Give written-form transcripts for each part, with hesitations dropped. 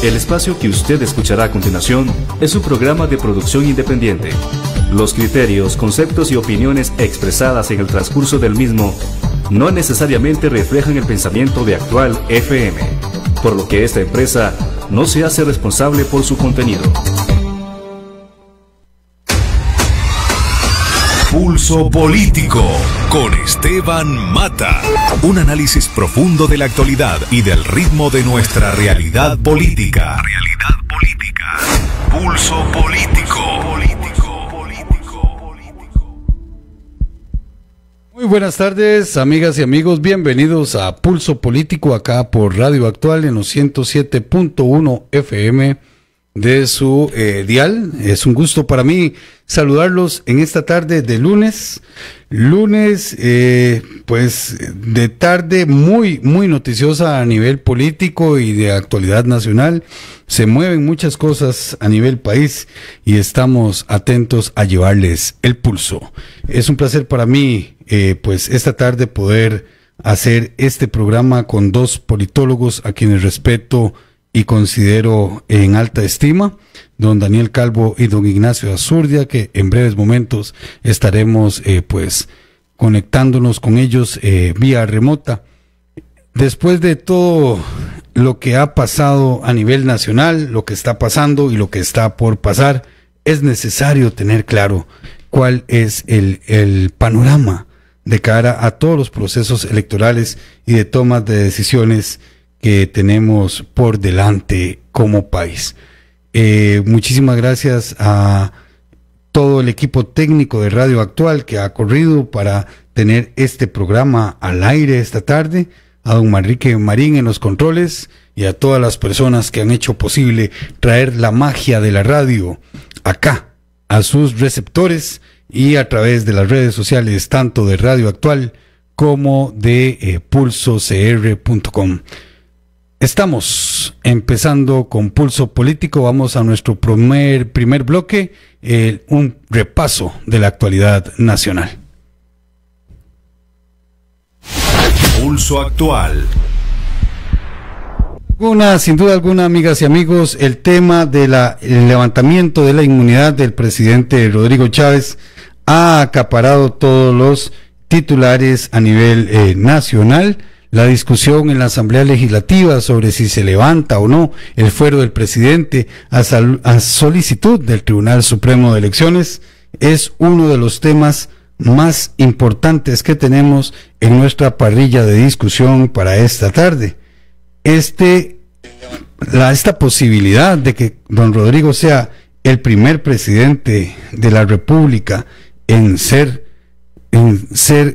El espacio que usted escuchará a continuación es un programa de producción independiente. Los criterios, conceptos y opiniones expresadas en el transcurso del mismo no necesariamente reflejan el pensamiento de Actual FM, por lo que esta empresa no se hace responsable por su contenido. Pulso Político con Esteban Mata. Un análisis profundo de la actualidad y del ritmo de nuestra realidad política. Pulso Político. Muy buenas tardes, amigas y amigos. Bienvenidos a Pulso Político acá por Radio Actual en los 107.1 FM de su dial. Es un gusto para mí saludarlos en esta tarde de lunes, pues de tarde muy noticiosa a nivel político y de actualidad nacional. Se mueven muchas cosas a nivel país y estamos atentos a llevarles el pulso. Es un placer para mí, pues esta tarde poder hacer este programa con dos politólogos a quienes respeto y considero en alta estima, don Daniel Calvo y don Ignacio Azurdia, que en breves momentos estaremos pues conectándonos con ellos vía remota. Después de todo lo que ha pasado a nivel nacional, lo que está pasando y lo que está por pasar, es necesario tener claro cuál es el panorama de cara a todos los procesos electorales y de tomas de decisiones que tenemos por delante como país. Muchísimas gracias a todo el equipo técnico de Radio Actual que ha corrido para tener este programa al aire esta tarde, a don Manrique Marín en los controles y a todas las personas que han hecho posible traer la magia de la radio acá a sus receptores y a través de las redes sociales tanto de Radio Actual como de pulsocr.com. Estamos empezando con Pulso Político. Vamos a nuestro primer bloque, un repaso de la actualidad nacional. Pulso Actual. Sin duda alguna, amigas y amigos, el tema del levantamiento de la inmunidad del presidente Rodrigo Chávez ha acaparado todos los titulares a nivel nacional. La discusión en la Asamblea Legislativa sobre si se levanta o no el fuero del presidente a solicitud del Tribunal Supremo de Elecciones es uno de los temas más importantes que tenemos en nuestra parrilla de discusión para esta tarde. Esta posibilidad de que don Rodrigo sea el primer presidente de la República en ser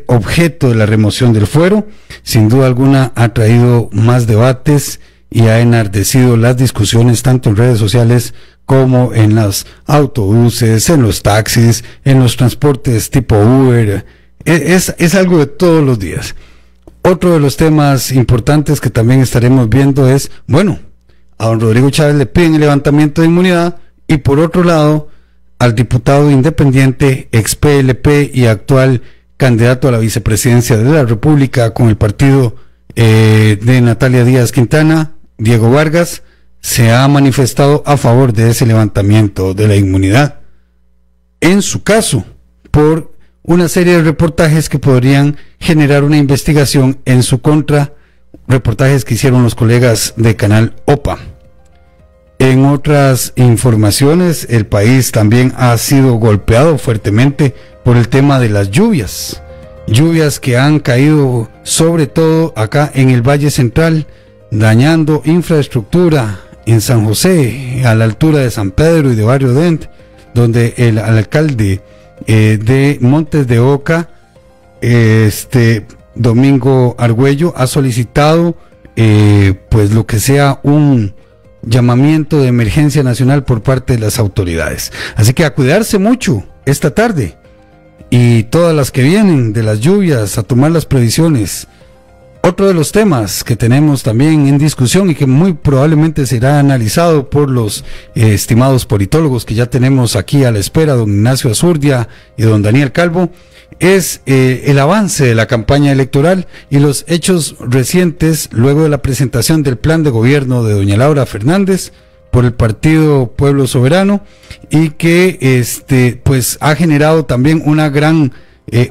objeto de la remoción del fuero, sin duda alguna ha traído más debates y ha enardecido las discusiones tanto en redes sociales como en los autobuses, en los taxis, en los transportes tipo Uber. Es algo de todos los días. Otro de los temas importantes que también estaremos viendo es, a don Rodrigo Chávez le piden el levantamiento de inmunidad y por otro lado al diputado independiente, ex PLP y actual candidato a la vicepresidencia de la República con el partido de Natalia Díaz Quintana, Diego Vargas, se ha manifestado a favor de ese levantamiento de la inmunidad. En su caso, por una serie de reportajes que podrían generar una investigación en su contra, reportajes que hicieron los colegas de Canal OPA. En otras informaciones, el país también ha sido golpeado fuertemente por el tema de las lluvias que han caído sobre todo acá en el Valle Central, dañando infraestructura en San José, a la altura de San Pedro y de Barrio Dent, donde el alcalde de Montes de Oca, Domingo Argüello, ha solicitado pues lo que sea un llamamiento de emergencia nacional por parte de las autoridades. Así que a cuidarse mucho esta tarde y todas las que vienen de las lluvias, a tomar las previsiones. Otro de los temas que tenemos también en discusión y que muy probablemente será analizado por los estimados politólogos que ya tenemos aquí a la espera, don Ignacio Azurdia y don Daniel Calvo, es el avance de la campaña electoral y los hechos recientes luego de la presentación del plan de gobierno de doña Laura Fernández por el partido Pueblo Soberano, y que pues ha generado también una gran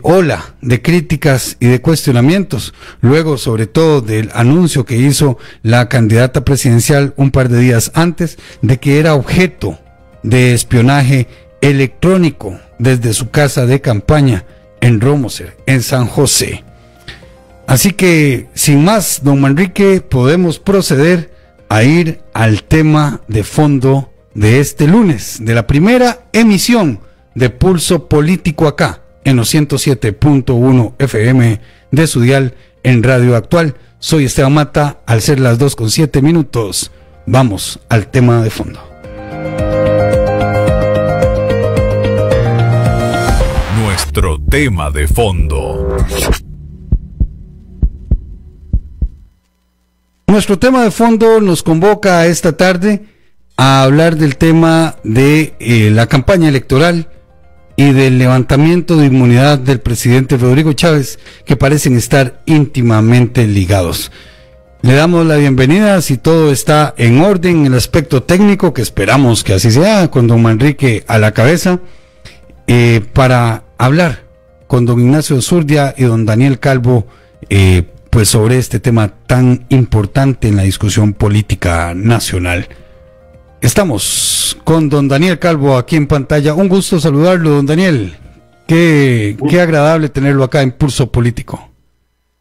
ola de críticas y de cuestionamientos, luego sobre todo del anuncio que hizo la candidata presidencial un par de días antes de que era objeto de espionaje electrónico desde su casa de campaña en Romoser, en San José. Así que, sin más, don Manrique, podemos proceder a ir al tema de fondo de este lunes, de la primera emisión de Pulso Político acá, en los 107.1 FM de su dial en Radio Actual. Soy Esteban Mata, al ser las 2:07, vamos al tema de fondo. Nuestro tema de fondo. Nuestro tema de fondo nos convoca esta tarde a hablar del tema de la campaña electoral y del levantamiento de inmunidad del presidente Rodrigo Chávez, que parecen estar íntimamente ligados. Le damos la bienvenida, si todo está en orden en el aspecto técnico, que esperamos que así sea, con don Manrique a la cabeza, para hablar con don Ignacio Azurdia y don Daniel Calvo, pues sobre este tema tan importante en la discusión política nacional. Estamos con don Daniel Calvo aquí en pantalla. Un gusto saludarlo, don Daniel. Qué agradable tenerlo acá en Pulso Político.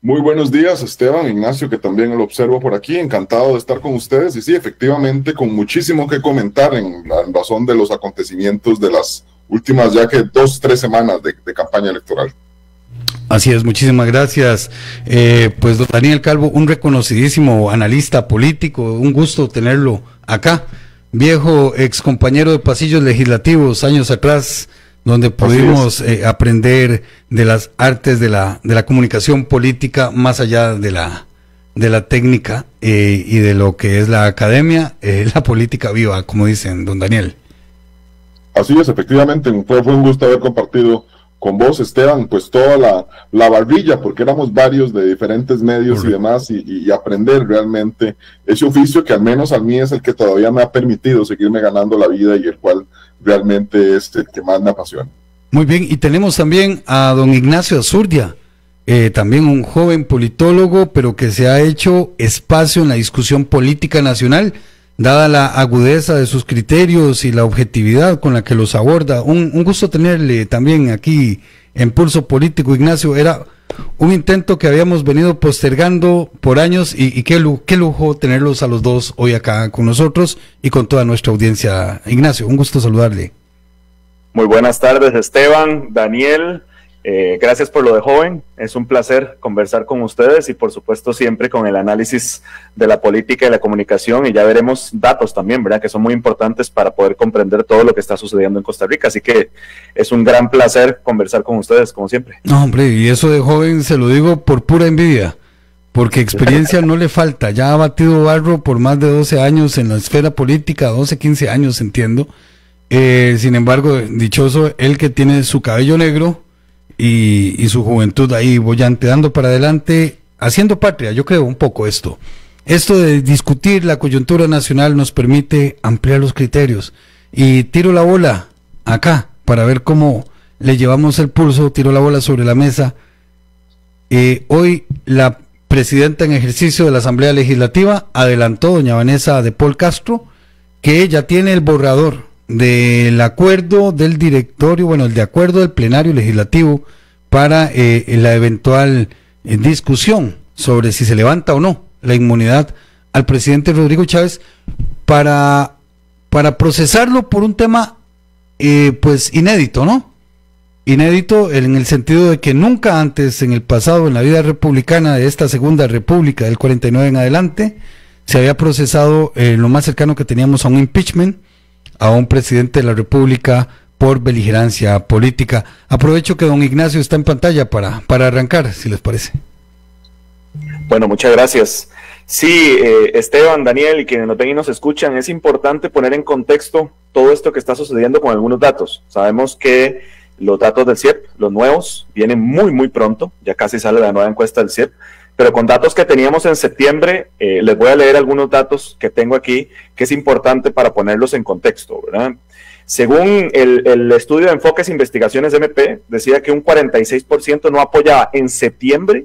Muy buenos días, Esteban, Ignacio, que también lo observo por aquí. Encantado de estar con ustedes. Y sí, efectivamente, con muchísimo que comentar en razón de los acontecimientos de las últimas ya que 2-3 semanas de campaña electoral. Así es, muchísimas gracias. Pues don Daniel Calvo, un reconocidísimo analista político, un gusto tenerlo acá. Viejo ex compañero de pasillos legislativos años atrás, donde pudimos aprender de las artes de la comunicación política más allá de la técnica y de lo que es la academia, la política viva, como dicen, don Daniel. Así es, efectivamente, fue un gusto haber compartido con vos, Esteban, pues toda la barrilla, porque éramos varios de diferentes medios y demás, y aprender realmente ese oficio que al menos a mí es el que todavía me ha permitido seguirme ganando la vida y el cual realmente es el que más me apasiona. Muy bien, y tenemos también a don Ignacio Azurdia, también un joven politólogo, pero que se ha hecho espacio en la discusión política nacional, dada la agudeza de sus criterios y la objetividad con la que los aborda. Un gusto tenerle también aquí en Pulso Político, Ignacio. Era un intento que habíamos venido postergando por años y qué lujo tenerlos a los dos hoy acá con nosotros y con toda nuestra audiencia. Ignacio, un gusto saludarle. Muy buenas tardes, Esteban, Daniel. Gracias por lo de joven, es un placer conversar con ustedes y por supuesto siempre con el análisis de la política y la comunicación, y ya veremos datos también, ¿verdad?, que son muy importantes para poder comprender todo lo que está sucediendo en Costa Rica, así que es un gran placer conversar con ustedes como siempre. No, hombre, y eso de joven se lo digo por pura envidia, porque experiencia no le falta, ya ha batido barro por más de 12 años en la esfera política, 12, 15 años entiendo, sin embargo, dichoso él que tiene su cabello negro y su juventud ahí bollante, dando para adelante, haciendo patria. Yo creo un poco esto de discutir la coyuntura nacional nos permite ampliar los criterios, y tiro la bola acá para ver cómo le llevamos el pulso, tiro la bola sobre la mesa. Hoy la presidenta en ejercicio de la Asamblea Legislativa adelantó, doña Vanessa de Paul Castro, que ella tiene el borrador del acuerdo del directorio, bueno, el de acuerdo del plenario legislativo para la eventual discusión sobre si se levanta o no la inmunidad al presidente Rodrigo Chávez para procesarlo por un tema pues inédito, ¿no? Inédito en el sentido de que nunca antes en el pasado, en la vida republicana de esta segunda república del 49 en adelante, se había procesado lo más cercano que teníamos a un impeachment, a un presidente de la República por beligerancia política. Aprovecho que don Ignacio está en pantalla para arrancar, si les parece. Bueno, muchas gracias. Sí, Esteban, Daniel y quienes nos ven y nos escuchan, es importante poner en contexto todo esto que está sucediendo con algunos datos. Sabemos que los datos del CIEP, los nuevos, vienen muy pronto, ya casi sale la nueva encuesta del CIEP, pero con datos que teníamos en septiembre, les voy a leer algunos datos que tengo aquí, que es importante para ponerlos en contexto, ¿verdad? Según el estudio de Enfoques e Investigaciones MP, decía que un 46% no apoyaba en septiembre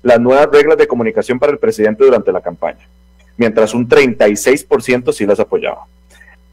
las nuevas reglas de comunicación para el presidente durante la campaña, mientras un 36% sí las apoyaba.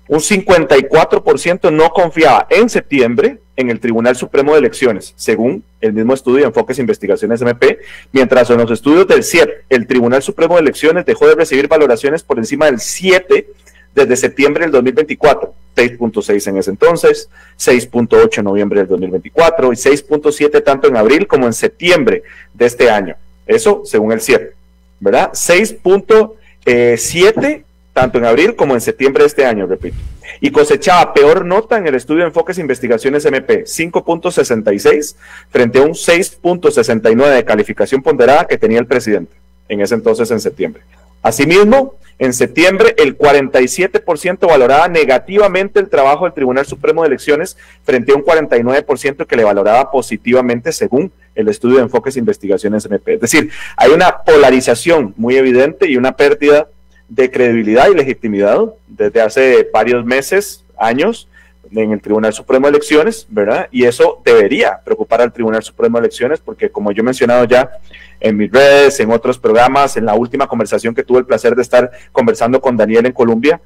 Un 54% no confiaba en septiembre en el Tribunal Supremo de Elecciones, según el mismo estudio de Enfoques e Investigaciones MP, mientras en los estudios del CIEP, el Tribunal Supremo de Elecciones dejó de recibir valoraciones por encima del 7 desde septiembre del 2024, 6.6 en ese entonces, 6.8 en noviembre del 2024 y 6.7 tanto en abril como en septiembre de este año. Eso según el CIEP, ¿verdad? 6.7 tanto en abril como en septiembre de este año, repito. Y cosechaba peor nota en el estudio de Enfoques e Investigaciones MP, 5.66 frente a un 6.69 de calificación ponderada que tenía el presidente en ese entonces en septiembre. Asimismo, en septiembre el 47% valoraba negativamente el trabajo del Tribunal Supremo de Elecciones frente a un 49% que le valoraba positivamente según el estudio de Enfoques e Investigaciones MP. Es decir, hay una polarización muy evidente y una pérdida de credibilidad y legitimidad desde hace varios meses, años, en el Tribunal Supremo de Elecciones, ¿verdad? Y eso debería preocupar al Tribunal Supremo de Elecciones porque, como yo he mencionado ya en mis redes, en otros programas, en la última conversación que tuve el placer de estar conversando con Daniel en Colombia,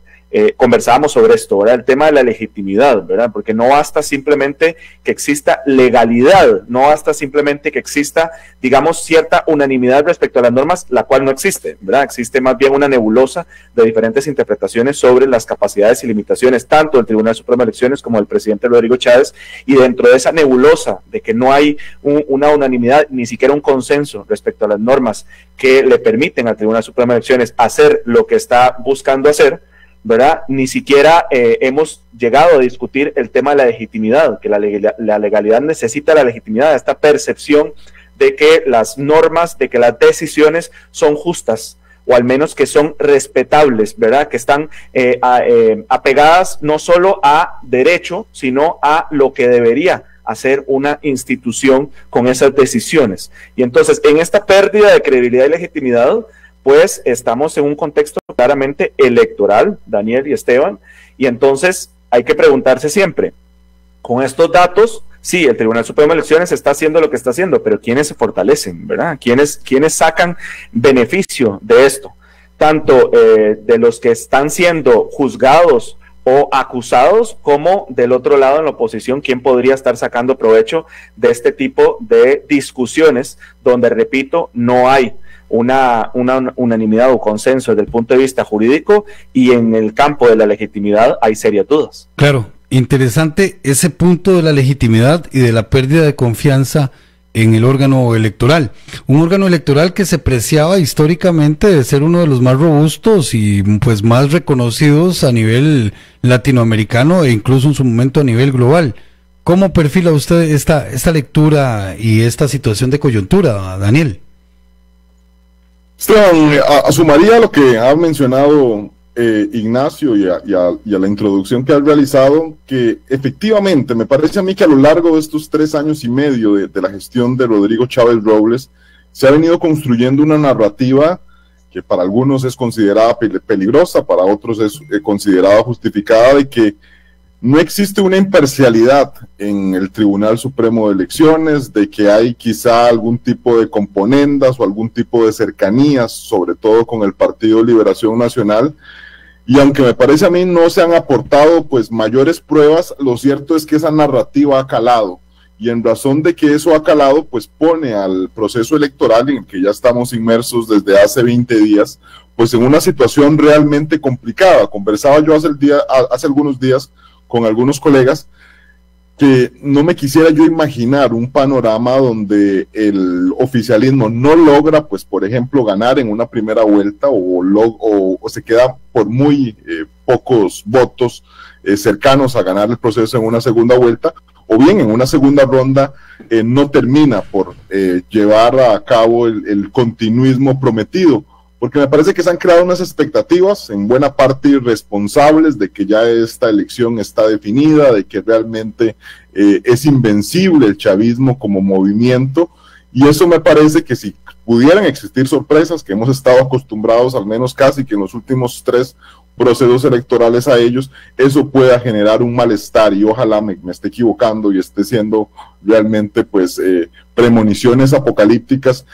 conversábamos sobre esto, ¿verdad? El tema de la legitimidad, ¿verdad? Porque no basta simplemente que exista legalidad, no basta simplemente que exista, digamos, cierta unanimidad respecto a las normas, la cual no existe, ¿verdad? Existe más bien una nebulosa de diferentes interpretaciones sobre las capacidades y limitaciones, tanto del Tribunal Supremo de Elecciones como del presidente Rodrigo Chávez, y dentro de esa nebulosa de que no hay una unanimidad, ni siquiera un consenso respecto a las normas que le permiten al Tribunal Supremo de Elecciones hacer lo que está buscando hacer, ¿verdad? Ni siquiera hemos llegado a discutir el tema de la legitimidad, que la legalidad necesita la legitimidad, esta percepción de que las normas, de que las decisiones son justas, o al menos que son respetables, ¿verdad? Que están apegadas no solo a derecho, sino a lo que debería hacer una institución con esas decisiones. Y entonces, en esta pérdida de credibilidad y legitimidad, pues estamos en un contexto claramente electoral, Daniel y Esteban, y entonces hay que preguntarse siempre, con estos datos, sí, el Tribunal Supremo de Elecciones está haciendo lo que está haciendo, pero ¿quiénes se fortalecen, verdad? ¿Quiénes sacan beneficio de esto? Tanto de los que están siendo juzgados o acusados, como del otro lado en la oposición, ¿quién podría estar sacando provecho de este tipo de discusiones donde, repito, no hay una unanimidad o consenso desde el punto de vista jurídico, y en el campo de la legitimidad hay serias dudas? Claro, interesante ese punto de la legitimidad y de la pérdida de confianza en el órgano electoral. Un órgano electoral que se preciaba históricamente de ser uno de los más robustos y pues más reconocidos a nivel latinoamericano e incluso en su momento a nivel global. ¿Cómo perfila usted esta lectura y esta situación de coyuntura, Daniel? Esteban, sumaría lo que ha mencionado Ignacio y a la introducción que has realizado, que efectivamente me parece a mí que a lo largo de estos 3 años y medio de la gestión de Rodrigo Chávez Robles se ha venido construyendo una narrativa que para algunos es considerada peligrosa, para otros es considerada justificada, de que no existe una imparcialidad en el Tribunal Supremo de Elecciones, de que hay quizá algún tipo de componendas o algún tipo de cercanías, sobre todo con el Partido Liberación Nacional, y aunque me parece a mí no se han aportado pues mayores pruebas, lo cierto es que esa narrativa ha calado, y en razón de que eso ha calado, pues pone al proceso electoral en el que ya estamos inmersos desde hace 20 días, pues en una situación realmente complicada. Conversaba yo hace algunos días con algunos colegas que no me quisiera yo imaginar un panorama donde el oficialismo no logra, pues por ejemplo, ganar en una primera vuelta o se queda por muy pocos votos cercanos a ganar el proceso en una segunda vuelta, o bien en una segunda ronda no termina por llevar a cabo el continuismo prometido, porque me parece que se han creado unas expectativas en buena parte irresponsables de que ya esta elección está definida, de que realmente es invencible el chavismo como movimiento, y eso me parece que si pudieran existir sorpresas, que hemos estado acostumbrados al menos casi que en los últimos 3 procesos electorales a ellos, eso pueda generar un malestar, y ojalá me esté equivocando y esté siendo realmente pues premoniciones apocalípticas,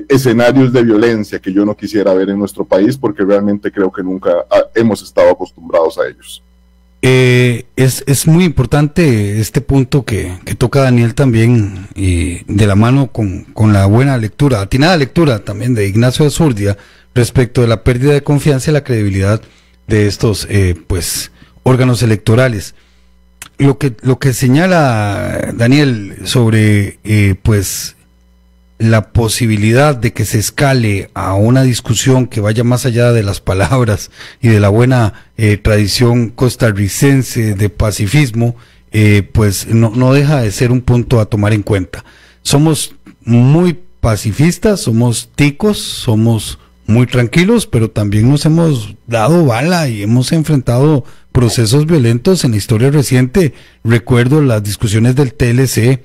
escenarios de violencia que yo no quisiera ver en nuestro país, porque realmente creo que nunca hemos estado acostumbrados a ellos. Es muy importante este punto que toca Daniel también, y de la mano con la buena lectura, atinada lectura también de Ignacio Azurdia, respecto de la pérdida de confianza y la credibilidad de estos pues órganos electorales. Lo que señala Daniel sobre pues la posibilidad de que se escale a una discusión que vaya más allá de las palabras y de la buena tradición costarricense de pacifismo, pues no deja de ser un punto a tomar en cuenta. Somos muy pacifistas, somos ticos, somos muy tranquilos, pero también nos hemos dado bala y hemos enfrentado procesos violentos en la historia reciente. Recuerdo las discusiones del TLC,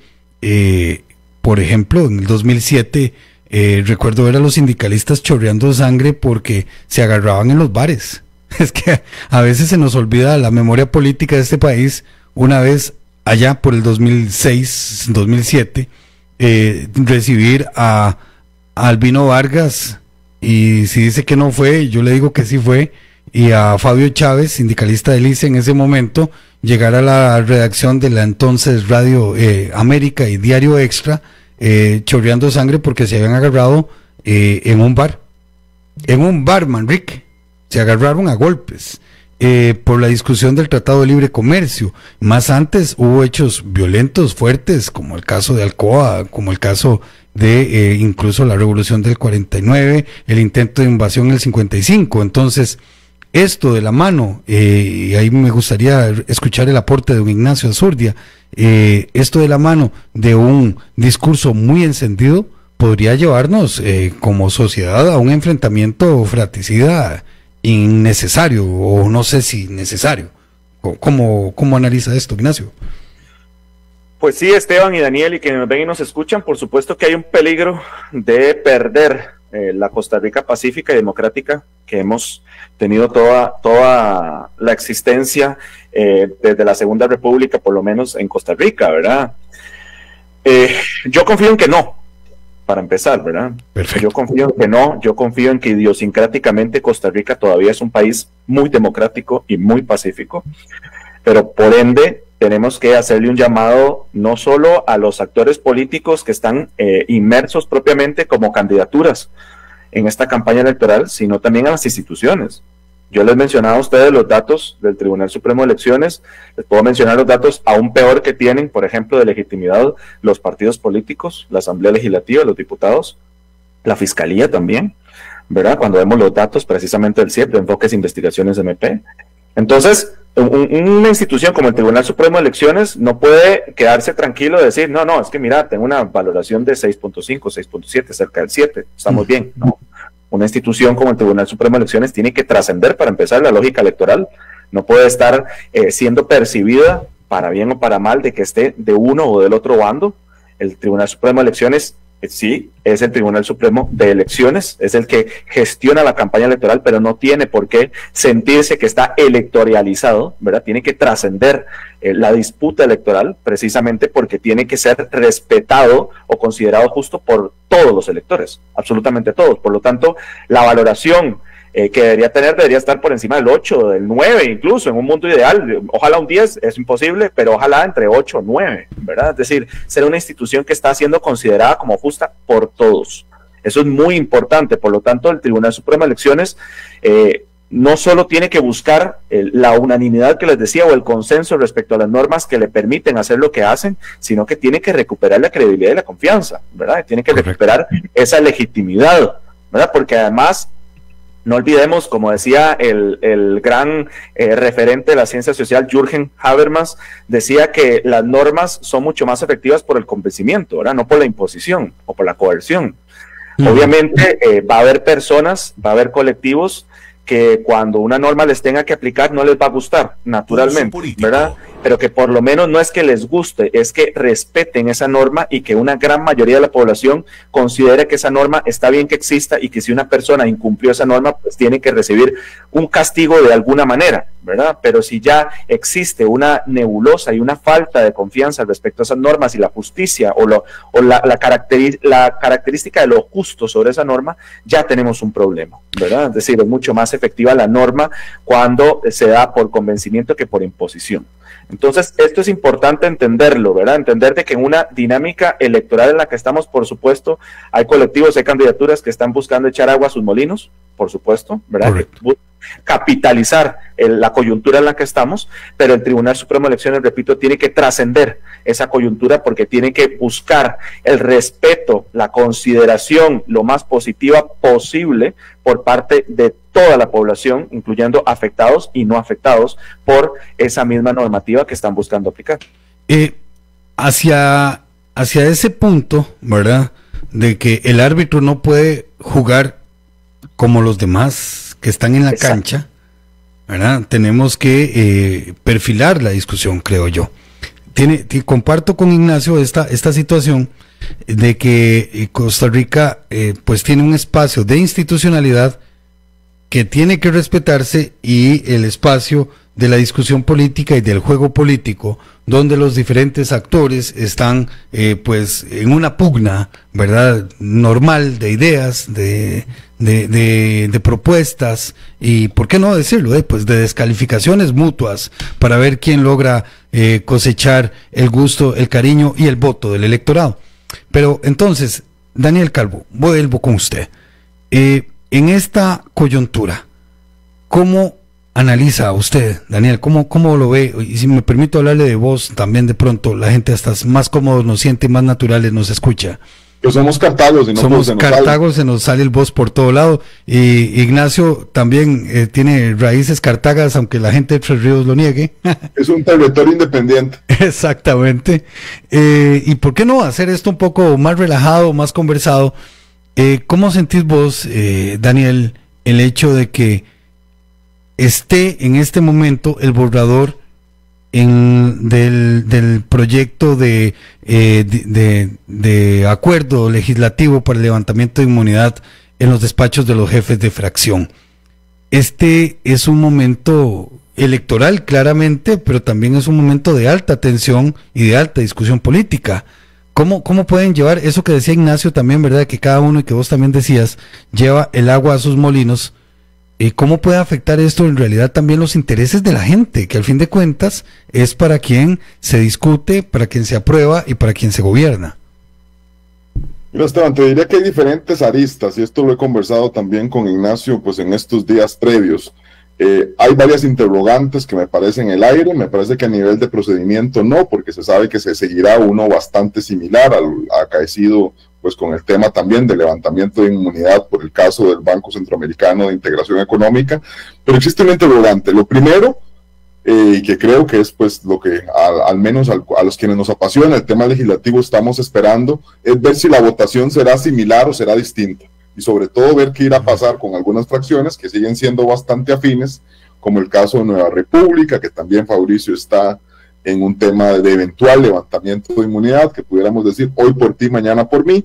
por ejemplo, en el 2007, recuerdo ver a los sindicalistas chorreando sangre porque se agarraban en los bares. Es que a veces se nos olvida la memoria política de este país. Una vez allá por el 2006, 2007, recibir a Albino Vargas, y si dice que no fue, yo le digo que sí fue, y a Fabio Chávez, sindicalista del ICE en ese momento, llegar a la redacción de la entonces Radio América y Diario Extra, chorreando sangre porque se habían agarrado en un bar, Manrique, se agarraron a golpes por la discusión del Tratado de Libre Comercio. Más antes hubo hechos violentos fuertes, como el caso de Alcoa, como el caso de incluso la revolución del 49, el intento de invasión en el 55. Entonces, esto de la mano, y ahí me gustaría escuchar el aporte de don Ignacio Azurdia, esto de la mano de un discurso muy encendido podría llevarnos como sociedad a un enfrentamiento fratricida innecesario, o no sé si necesario. ¿Cómo analiza esto, Ignacio? Pues sí, Esteban y Daniel, y quienes nos ven y nos escuchan, por supuesto que hay un peligro de perder la Costa Rica pacífica y democrática que hemos tenido toda la existencia desde la Segunda República, por lo menos en Costa Rica, ¿verdad? Yo confío en que no, para empezar, ¿verdad? Perfecto. Yo confío en que no, yo confío en que idiosincráticamente Costa Rica todavía es un país muy democrático y muy pacífico, pero por ende tenemos que hacerle un llamado no solo a los actores políticos que están inmersos propiamente como candidaturas en esta campaña electoral, sino también a las instituciones. Yo les mencionaba a ustedes los datos del Tribunal Supremo de Elecciones, les puedo mencionar los datos aún peor que tienen, por ejemplo, de legitimidad los partidos políticos, la Asamblea Legislativa, los diputados, la Fiscalía también, ¿verdad? Cuando vemos los datos precisamente del CIEP, de Enfoques e Investigaciones de MP. Entonces, una institución como el Tribunal Supremo de Elecciones no puede quedarse tranquilo de decir, no, es que mira, tengo una valoración de 6.5, 6.7, cerca del 7, estamos bien. No, una institución como el Tribunal Supremo de Elecciones tiene que trascender, para empezar, la lógica electoral, no puede estar siendo percibida, para bien o para mal, de que esté de uno o del otro bando. El Tribunal Supremo de Elecciones sí, es el Tribunal Supremo de Elecciones, es el que gestiona la campaña electoral, pero no tiene por qué sentirse que está electoralizado, ¿verdad? Tiene que trascender la disputa electoral, precisamente porque tiene que ser respetado o considerado justo por todos los electores, absolutamente todos. Por lo tanto, la valoración que debería estar por encima del 8, del 9, incluso en un mundo ideal, ojalá un 10, es imposible, pero ojalá entre 8 o 9, ¿verdad? Es decir, ser una institución que está siendo considerada como justa por todos. Eso es muy importante. Por lo tanto, el Tribunal Supremo de Elecciones no solo tiene que buscar la unanimidad que les decía o el consenso respecto a las normas que le permiten hacer lo que hacen, sino que tiene que recuperar la credibilidad y la confianza, ¿verdad? Tiene que recuperar esa legitimidad, ¿verdad? Porque además No olvidemos, como decía el gran referente de la ciencia social, Jürgen Habermas, decía que las normas son mucho más efectivas por el convencimiento, ¿verdad? No por la imposición o por la coerción. Obviamente va a haber personas, va a haber colectivos que cuando una norma les tenga que aplicar no les va a gustar, naturalmente, ¿verdad? Pero que por lo menos no es que les guste, es que respeten esa norma y que una gran mayoría de la población considere que esa norma está bien que exista y que si una persona incumplió esa norma, pues tiene que recibir un castigo de alguna manera, ¿verdad? Pero si ya existe una nebulosa y una falta de confianza respecto a esas normas y la justicia o la característica de lo justo sobre esa norma, ya tenemos un problema, ¿verdad? Es decir, es mucho más efectiva la norma cuando se da por convencimiento que por imposición. Entonces, esto es importante entenderlo, ¿verdad? Entender de que en una dinámica electoral en la que estamos, por supuesto, hay colectivos, hay candidaturas que están buscando echar agua a sus molinos, por supuesto, ¿verdad? Capitalizar la coyuntura en la que estamos, pero el Tribunal Supremo de Elecciones, repito, tiene que trascender esa coyuntura porque tiene que buscar el respeto, la consideración lo más positiva posible por parte de toda la población, incluyendo afectados y no afectados por esa misma normativa que están buscando aplicar. Hacia ese punto, ¿verdad?, de que el árbitro no puede jugar como los demás que están en la cancha, ¿verdad? Tenemos que perfilar la discusión, creo yo. Comparto con Ignacio esta situación de que Costa Rica pues tiene un espacio de institucionalidad que tiene que respetarse y el espacio de la discusión política y del juego político, donde los diferentes actores están pues en una pugna, ¿verdad?, normal de ideas, de propuestas y, ¿por qué no decirlo?, pues de descalificaciones mutuas para ver quién logra cosechar el gusto, el cariño y el voto del electorado. Pero entonces, Daniel Calvo, vuelvo con usted. En esta coyuntura, ¿cómo analiza usted, Daniel? ¿Cómo lo ve? Y si me permito hablarle de voz, también de pronto la gente hasta más cómodo nos siente, más naturales nos escucha. Pues somos cartagos y no somos cartagos, se nos sale el voz por todo lado. Y Ignacio también tiene raíces cartagas, aunque la gente de Tres Ríos lo niegue. Es un territorio independiente. Exactamente. ¿Y por qué no hacer esto un poco más relajado, más conversado? ¿Cómo sentís vos, Daniel, el hecho de que esté en este momento el borrador del proyecto de acuerdo legislativo para el levantamiento de inmunidad en los despachos de los jefes de fracción? Este es un momento electoral, claramente, pero también es un momento de alta tensión y de alta discusión política. ¿Cómo pueden llevar eso que decía Ignacio también, verdad, que cada uno, y que vos también decías, lleva el agua a sus molinos? ¿Cómo puede afectar esto en realidad también los intereses de la gente, que al fin de cuentas es para quien se discute, para quien se aprueba y para quien se gobierna? Mira, Esteban, te diría que hay diferentes aristas, y esto lo he conversado también con Ignacio pues en estos días previos. Hay varias interrogantes que me parecen en el aire. Me parece que a nivel de procedimiento no, porque se sabe que se seguirá uno bastante similar al acaecido pues con el tema también del levantamiento de inmunidad por el caso del Banco Centroamericano de Integración Económica, pero existe un interrogante. Lo primero, y que creo que es pues lo que al menos a los quienes nos apasiona el tema legislativo estamos esperando, es ver si la votación será similar o será distinta, y sobre todo ver qué irá a pasar con algunas fracciones que siguen siendo bastante afines, como el caso de Nueva República, que también Fabricio está en un tema de eventual levantamiento de inmunidad, que pudiéramos decir hoy por ti, mañana por mí.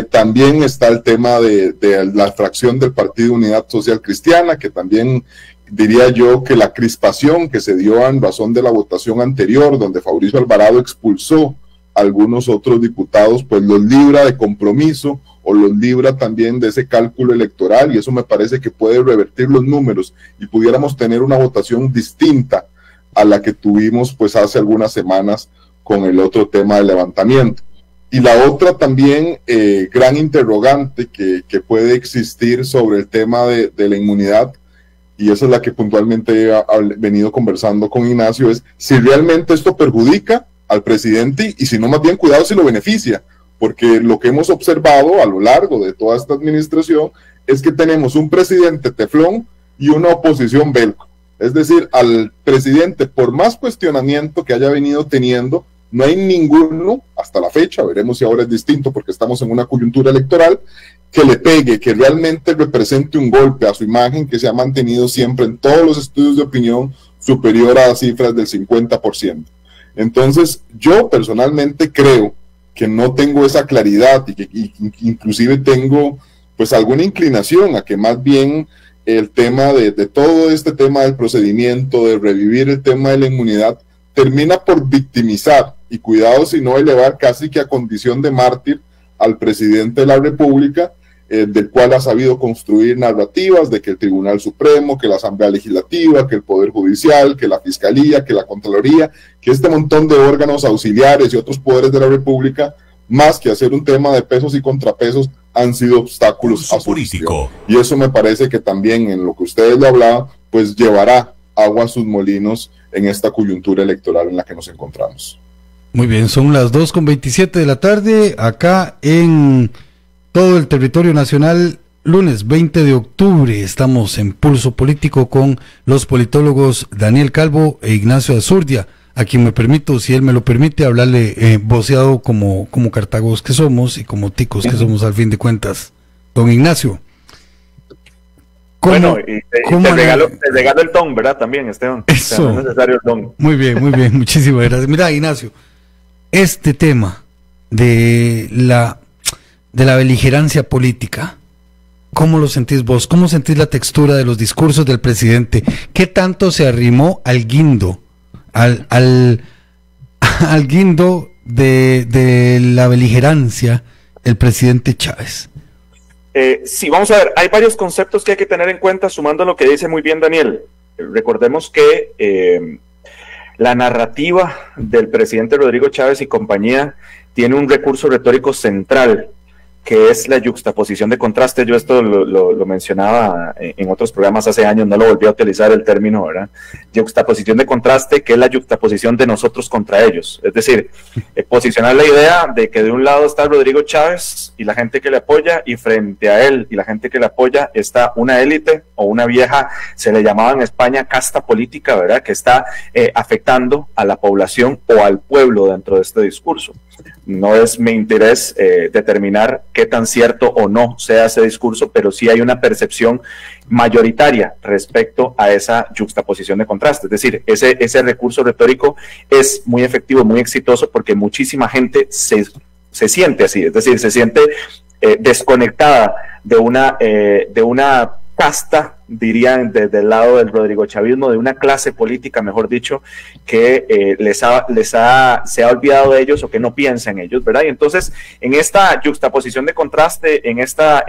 También está el tema de la fracción del Partido Unidad Social Cristiana, que también diría yo que la crispación que se dio en razón de la votación anterior, donde Fabricio Alvarado expulsó a algunos otros diputados, pues los libra de compromiso o los libra también de ese cálculo electoral, y eso me parece que puede revertir los números y pudiéramos tener una votación distinta a la que tuvimos pues hace algunas semanas con el otro tema del levantamiento. Y la otra también gran interrogante que puede existir sobre el tema de la inmunidad, y esa es la que puntualmente he venido conversando con Ignacio, es si realmente esto perjudica al presidente y si no, más bien cuidado si lo beneficia, porque lo que hemos observado a lo largo de toda esta administración es que tenemos un presidente teflón y una oposición velcro. Es decir, al presidente, por más cuestionamiento que haya venido teniendo, no hay ninguno, hasta la fecha, veremos si ahora es distinto porque estamos en una coyuntura electoral, que le pegue, que realmente represente un golpe a su imagen, que se ha mantenido siempre en todos los estudios de opinión superior a las cifras del 50%. Entonces, yo personalmente creo que no tengo esa claridad y que inclusive tengo pues alguna inclinación a que más bien el tema de todo este tema del procedimiento, de revivir el tema de la inmunidad, termina por victimizar, y cuidado si no elevar casi que a condición de mártir al presidente de la República, del cual ha sabido construir narrativas de que el Tribunal Supremo, que la Asamblea Legislativa, que el Poder Judicial, que la Fiscalía, que la Contraloría, que este montón de órganos auxiliares y otros poderes de la República, más que hacer un tema de pesos y contrapesos, han sido obstáculos a su político. Y eso me parece que también en lo que ustedes le hablaban, pues llevará agua a sus molinos en esta coyuntura electoral en la que nos encontramos. Muy bien, son las 2:27 de la tarde, acá en todo el territorio nacional, lunes 20 de octubre, estamos en Pulso Político con los politólogos Daniel Calvo e Ignacio Azurdia, a quien me permito, si él me lo permite, hablarle voceado como cartagos que somos y como ticos que somos al fin de cuentas. Don Ignacio. Bueno, y te regalo el ton, ¿verdad? También, Esteban. Eso. O sea, no es necesario el ton. Muy bien, muchísimas gracias. Mira, Ignacio, este tema de la beligerancia política, ¿cómo lo sentís vos? ¿Cómo sentís la textura de los discursos del presidente? ¿Qué tanto se arrimó al guindo? Al guindo de la beligerancia el presidente Chávez. Sí, vamos a ver, hay varios conceptos que hay que tener en cuenta, sumando lo que dice muy bien Daniel. Recordemos que la narrativa del presidente Rodrigo Chávez y compañía tiene un recurso retórico central, que es la yuxtaposición de contraste. Yo esto lo mencionaba en otros programas hace años, no lo volví a utilizar el término, ¿verdad? Yuxtaposición de contraste, que es la yuxtaposición de nosotros contra ellos. Es decir, posicionar la idea de que de un lado está Rodrigo Chávez y la gente que le apoya, y frente a él y la gente que le apoya está una élite o una vieja, se le llamaba en España casta política, ¿verdad? Que está afectando a la población o al pueblo dentro de este discurso. No es mi interés determinar qué tan cierto o no sea ese discurso, pero sí hay una percepción mayoritaria respecto a esa yuxtaposición de contraste. Es decir, ese recurso retórico es muy efectivo, muy exitoso, porque muchísima gente se siente así, es decir, se siente desconectada de una casta, dirían desde el lado del Rodrigo Chavismo, de una clase política, mejor dicho, que se ha olvidado de ellos o que no piensa en ellos, ¿verdad? Y entonces, en esta yuxtaposición de contraste, en esta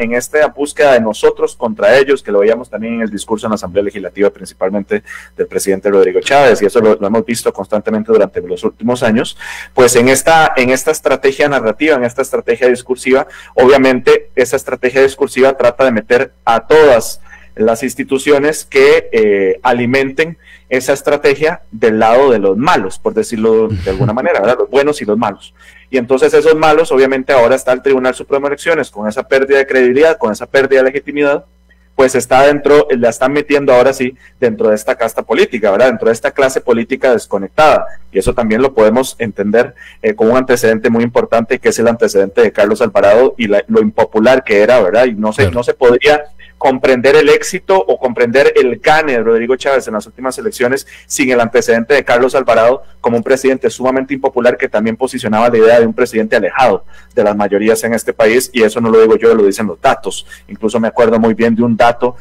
búsqueda de nosotros contra ellos, que lo veíamos también en el discurso en la Asamblea Legislativa, principalmente del presidente Rodrigo Chávez, y eso lo hemos visto constantemente durante los últimos años, pues en esta estrategia narrativa, en esta estrategia discursiva, obviamente esa estrategia discursiva trata de meter a todas las instituciones que alimenten esa estrategia del lado de los malos, por decirlo de alguna manera, ¿verdad? Los buenos y los malos. Y entonces esos malos, obviamente ahora está el Tribunal Supremo de Elecciones con esa pérdida de credibilidad, con esa pérdida de legitimidad, pues la están metiendo ahora sí dentro de esta casta política, ¿verdad? Dentro de esta clase política desconectada. Y eso también lo podemos entender con un antecedente muy importante, que es el antecedente de Carlos Alvarado y lo impopular que era, ¿verdad? Y no se podría comprender el éxito o comprender el gane de Rodrigo Chávez en las últimas elecciones sin el antecedente de Carlos Alvarado como un presidente sumamente impopular, que también posicionaba la idea de un presidente alejado de las mayorías en este país, y eso no lo digo yo, lo dicen los datos. Incluso me acuerdo muy bien de un dato,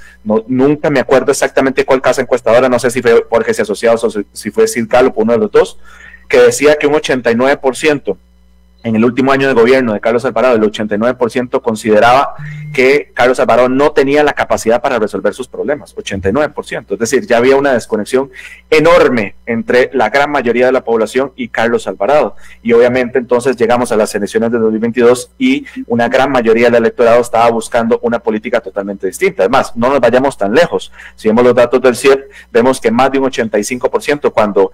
nunca me acuerdo exactamente cuál casa encuestadora, no sé si fue Borges y Asociados o si fue Sid Gallup, uno de los dos, que decía que un 89% en el último año de gobierno de Carlos Alvarado, el 89% consideraba que Carlos Alvarado no tenía la capacidad para resolver sus problemas, 89%. Es decir, ya había una desconexión enorme entre la gran mayoría de la población y Carlos Alvarado. Y obviamente entonces llegamos a las elecciones de 2022 y una gran mayoría del electorado estaba buscando una política totalmente distinta. Además, no nos vayamos tan lejos. Si vemos los datos del CIEP, vemos que más de un 85%, cuando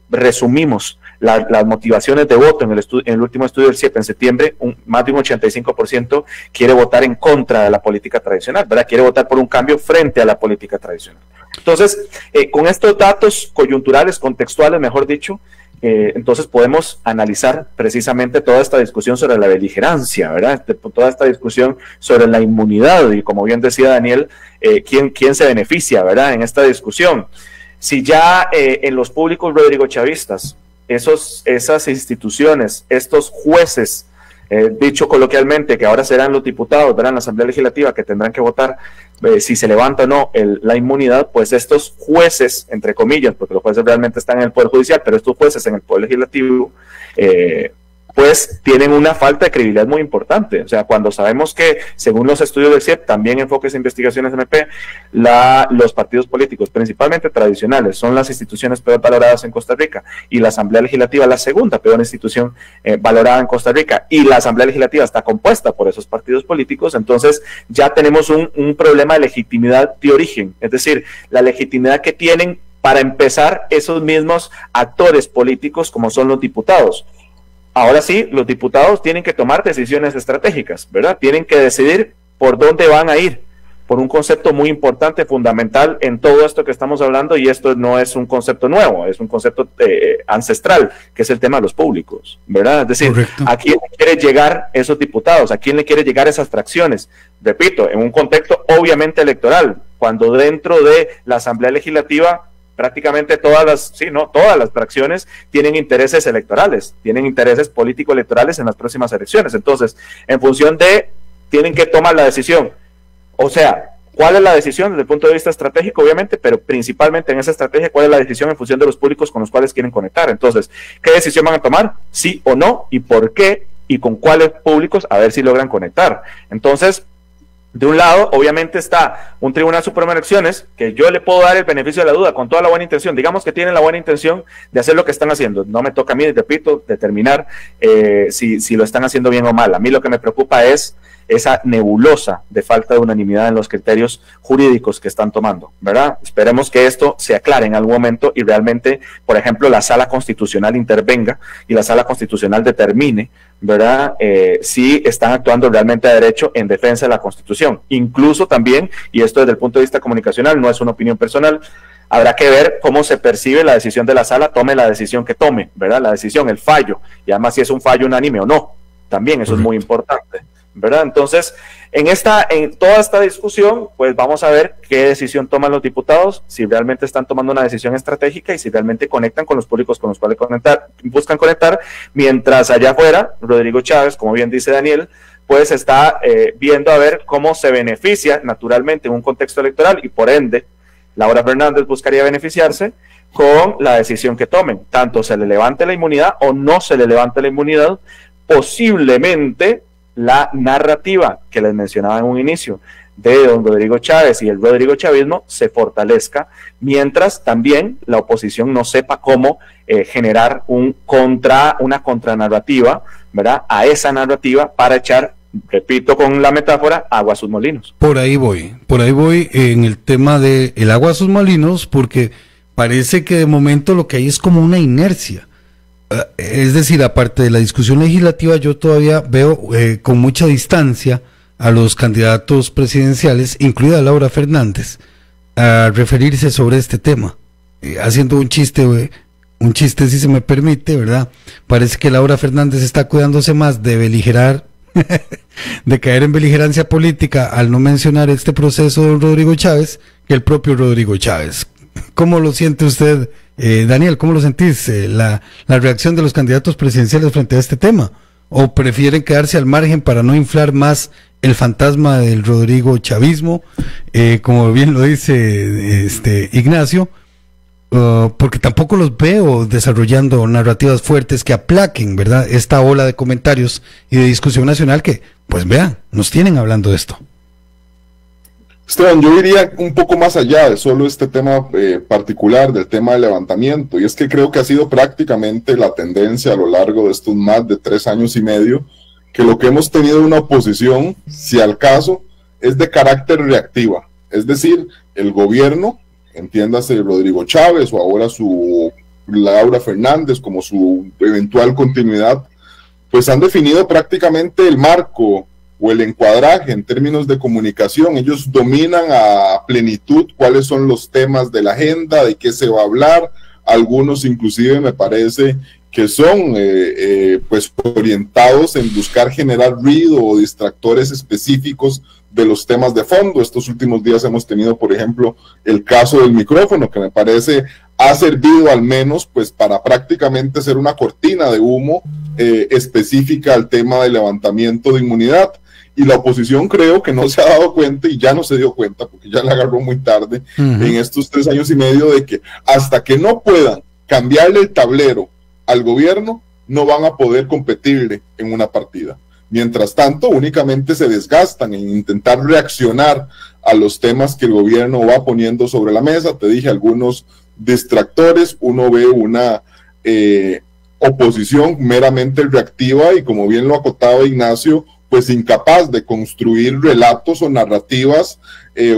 resumimos las motivaciones de voto en el último estudio del CIEP en septiembre, más de un 85% quiere votar en contra de la política tradicional, ¿verdad? Quiere votar por un cambio frente a la política tradicional. Entonces, con estos datos coyunturales, contextuales, mejor dicho, entonces podemos analizar precisamente toda esta discusión sobre la beligerancia, ¿verdad? Toda esta discusión sobre la inmunidad y, como bien decía Daniel, ¿quién se beneficia, ¿verdad? En esta discusión. Si ya en los públicos Rodrigo chavistas, esas instituciones, estos jueces, dicho coloquialmente, que ahora serán los diputados, verán la Asamblea Legislativa, que tendrán que votar si se levanta o no la inmunidad, pues estos jueces, entre comillas, porque los jueces realmente están en el Poder Judicial, pero estos jueces en el Poder Legislativo, pues tienen una falta de credibilidad muy importante. O sea, cuando sabemos que, según los estudios del CIEP, también Enfoques e Investigaciones MP, los partidos políticos, principalmente tradicionales, son las instituciones peor valoradas en Costa Rica, y la Asamblea Legislativa, la segunda peor institución valorada en Costa Rica, y la Asamblea Legislativa está compuesta por esos partidos políticos, entonces ya tenemos un problema de legitimidad de origen, es decir, la legitimidad que tienen para empezar esos mismos actores políticos como son los diputados. Ahora sí, los diputados tienen que tomar decisiones estratégicas, ¿verdad? Tienen que decidir por dónde van a ir, por un concepto muy importante, fundamental en todo esto que estamos hablando, y esto no es un concepto nuevo, es un concepto ancestral, que es el tema de los públicos, ¿verdad? Es decir, correcto. ¿A quién le quiere llegar esos diputados? ¿A quién le quiere llegar esas fracciones? Repito, en un contexto obviamente electoral, cuando dentro de la Asamblea Legislativa prácticamente todas las fracciones tienen intereses electorales, tienen intereses político-electorales en las próximas elecciones. Entonces, en función de, tienen que tomar la decisión. O sea, ¿cuál es la decisión desde el punto de vista estratégico, obviamente? Pero principalmente en esa estrategia, ¿cuál es la decisión en función de los públicos con los cuales quieren conectar? Entonces, ¿qué decisión van a tomar? ¿Sí o no? ¿Y por qué? ¿Y con cuáles públicos? A ver si logran conectar. Entonces, de un lado, obviamente está un Tribunal Supremo de Elecciones, que yo le puedo dar el beneficio de la duda con toda la buena intención. Digamos que tienen la buena intención de hacer lo que están haciendo. No me toca a mí, repito, determinar si lo están haciendo bien o mal. A mí lo que me preocupa es esa nebulosa de falta de unanimidad en los criterios jurídicos que están tomando, ¿verdad? Esperemos que esto se aclare en algún momento y realmente, por ejemplo, la Sala Constitucional intervenga y la Sala Constitucional determine, ¿verdad? Si están actuando realmente a derecho en defensa de la Constitución. Incluso también, y esto desde el punto de vista comunicacional, no es una opinión personal, habrá que ver cómo se percibe la decisión de la Sala, tome la decisión que tome, ¿verdad? La decisión, el fallo, y además si es un fallo unánime o no, también eso es muy importante, ¿verdad? Entonces, en toda esta discusión, pues vamos a ver qué decisión toman los diputados, si realmente están tomando una decisión estratégica y si realmente conectan con los públicos con los cuales buscan conectar, mientras allá afuera, Rodrigo Chávez, como bien dice Daniel, pues está viendo a ver cómo se beneficia naturalmente en un contexto electoral y por ende, Laura Fernández buscaría beneficiarse con la decisión que tomen, tanto se le levante la inmunidad o no se le levante la inmunidad, posiblemente la narrativa que les mencionaba en un inicio de don Rodrigo Chávez y el Rodrigo chavismo se fortalezca, mientras también la oposición no sepa cómo generar una contranarrativa, ¿verdad?, a esa narrativa para echar, repito con la metáfora, agua a sus molinos. Por ahí voy en el tema de el agua a sus molinos, porque parece que de momento lo que hay es como una inercia. Es decir, aparte de la discusión legislativa, yo todavía veo con mucha distancia a los candidatos presidenciales, incluida Laura Fernández, a referirse sobre este tema, haciendo un chiste si se me permite, ¿verdad? Parece que Laura Fernández está cuidándose más de beligerar, de caer en beligerancia política al no mencionar este proceso de Rodrigo Chávez, que el propio Rodrigo Chávez. ¿Cómo lo siente usted, Daniel? ¿Cómo lo sentís? La reacción de los candidatos presidenciales frente a este tema. ¿O prefieren quedarse al margen para no inflar más el fantasma del Rodrigo chavismo? Como bien lo dice Ignacio, porque tampoco los veo desarrollando narrativas fuertes que aplaquen, ¿verdad?, esta ola de comentarios y de discusión nacional que, pues vean, nos tienen hablando de esto. Esteban, yo iría un poco más allá de solo este tema particular del tema del levantamiento, y es que creo que ha sido prácticamente la tendencia a lo largo de estos más de 3 años y medio, que lo que hemos tenido una oposición, si al caso, es de carácter reactiva, es decir, el gobierno, entiéndase Rodrigo Chávez o ahora su Laura Fernández como su eventual continuidad, pues han definido prácticamente el marco o el encuadraje en términos de comunicación. Ellos dominan a plenitud cuáles son los temas de la agenda, de qué se va a hablar. Algunos inclusive me parece que son pues orientados en buscar generar ruido o distractores específicos de los temas de fondo. Estos últimos días hemos tenido, por ejemplo, el caso del micrófono, que me parece ha servido al menos pues para prácticamente ser una cortina de humo específica al tema del levantamiento de inmunidad. Y la oposición creo que no se ha dado cuenta, y ya no se dio cuenta porque ya la agarró muy tarde en estos 3 años y medio, de que hasta que no puedan cambiarle el tablero al gobierno, no van a poder competirle en una partida. Mientras tanto, únicamente se desgastan en intentar reaccionar a los temas que el gobierno va poniendo sobre la mesa. Te dije algunos distractores. Uno ve una oposición meramente reactiva y, como bien lo acotaba Ignacio, pues incapaz de construir relatos o narrativas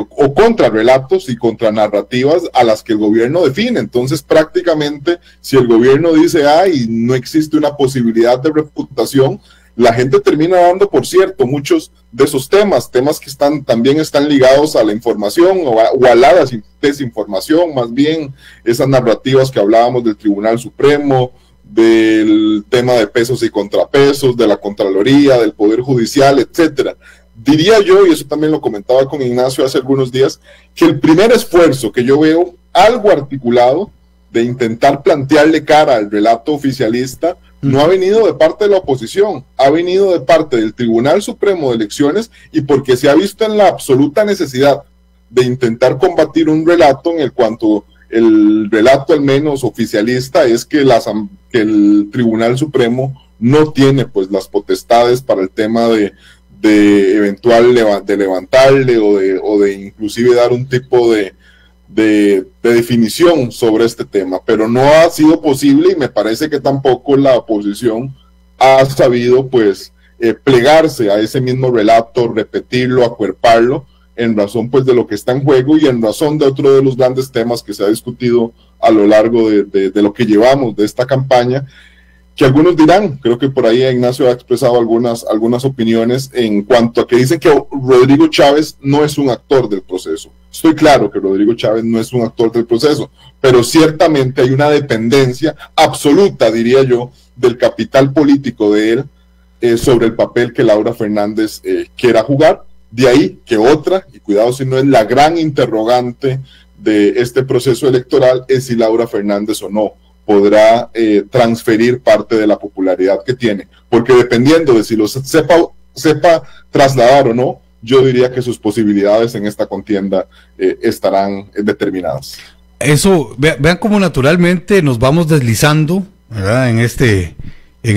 o contrarrelatos y contranarrativas a las que el gobierno define. Entonces, prácticamente, si el gobierno dice y no existe una posibilidad de reputación, la gente termina dando por cierto muchos de esos temas que también están ligados a la información o a la desinformación, más bien esas narrativas que hablábamos del Tribunal Supremo, del tema de pesos y contrapesos, de la Contraloría, del Poder Judicial, etcétera. Diría yo, y eso también lo comentaba con Ignacio hace algunos días, que el primer esfuerzo que yo veo, algo articulado, de intentar plantearle cara al relato oficialista, no ha venido de parte de la oposición, ha venido de parte del Tribunal Supremo de Elecciones, y porque se ha visto en la absoluta necesidad de intentar combatir un relato en el cuanto el relato al menos oficialista es que el Tribunal Supremo no tiene pues las potestades para el tema de eventual de levantarle o de inclusive dar un tipo de definición sobre este tema, pero no ha sido posible, y me parece que tampoco la oposición ha sabido pues plegarse a ese mismo relato, repetirlo, acuerparlo, en razón pues de lo que está en juego y en razón de otro de los grandes temas que se ha discutido a lo largo de lo que llevamos de esta campaña, que algunos dirán, creo que por ahí Ignacio ha expresado algunas opiniones en cuanto a que dicen que Rodrigo Chávez no es un actor del proceso. Estoy claro que Rodrigo Chávez no es un actor del proceso, pero ciertamente hay una dependencia absoluta, diría yo, del capital político de él sobre el papel que Laura Fernández quiera jugar. De ahí que otra, y cuidado si no es la gran interrogante de este proceso electoral, es si Laura Fernández o no podrá transferir parte de la popularidad que tiene, porque dependiendo de si lo sepa trasladar o no, yo diría que sus posibilidades en esta contienda estarán determinadas. Eso, vean cómo naturalmente nos vamos deslizando, ¿verdad? En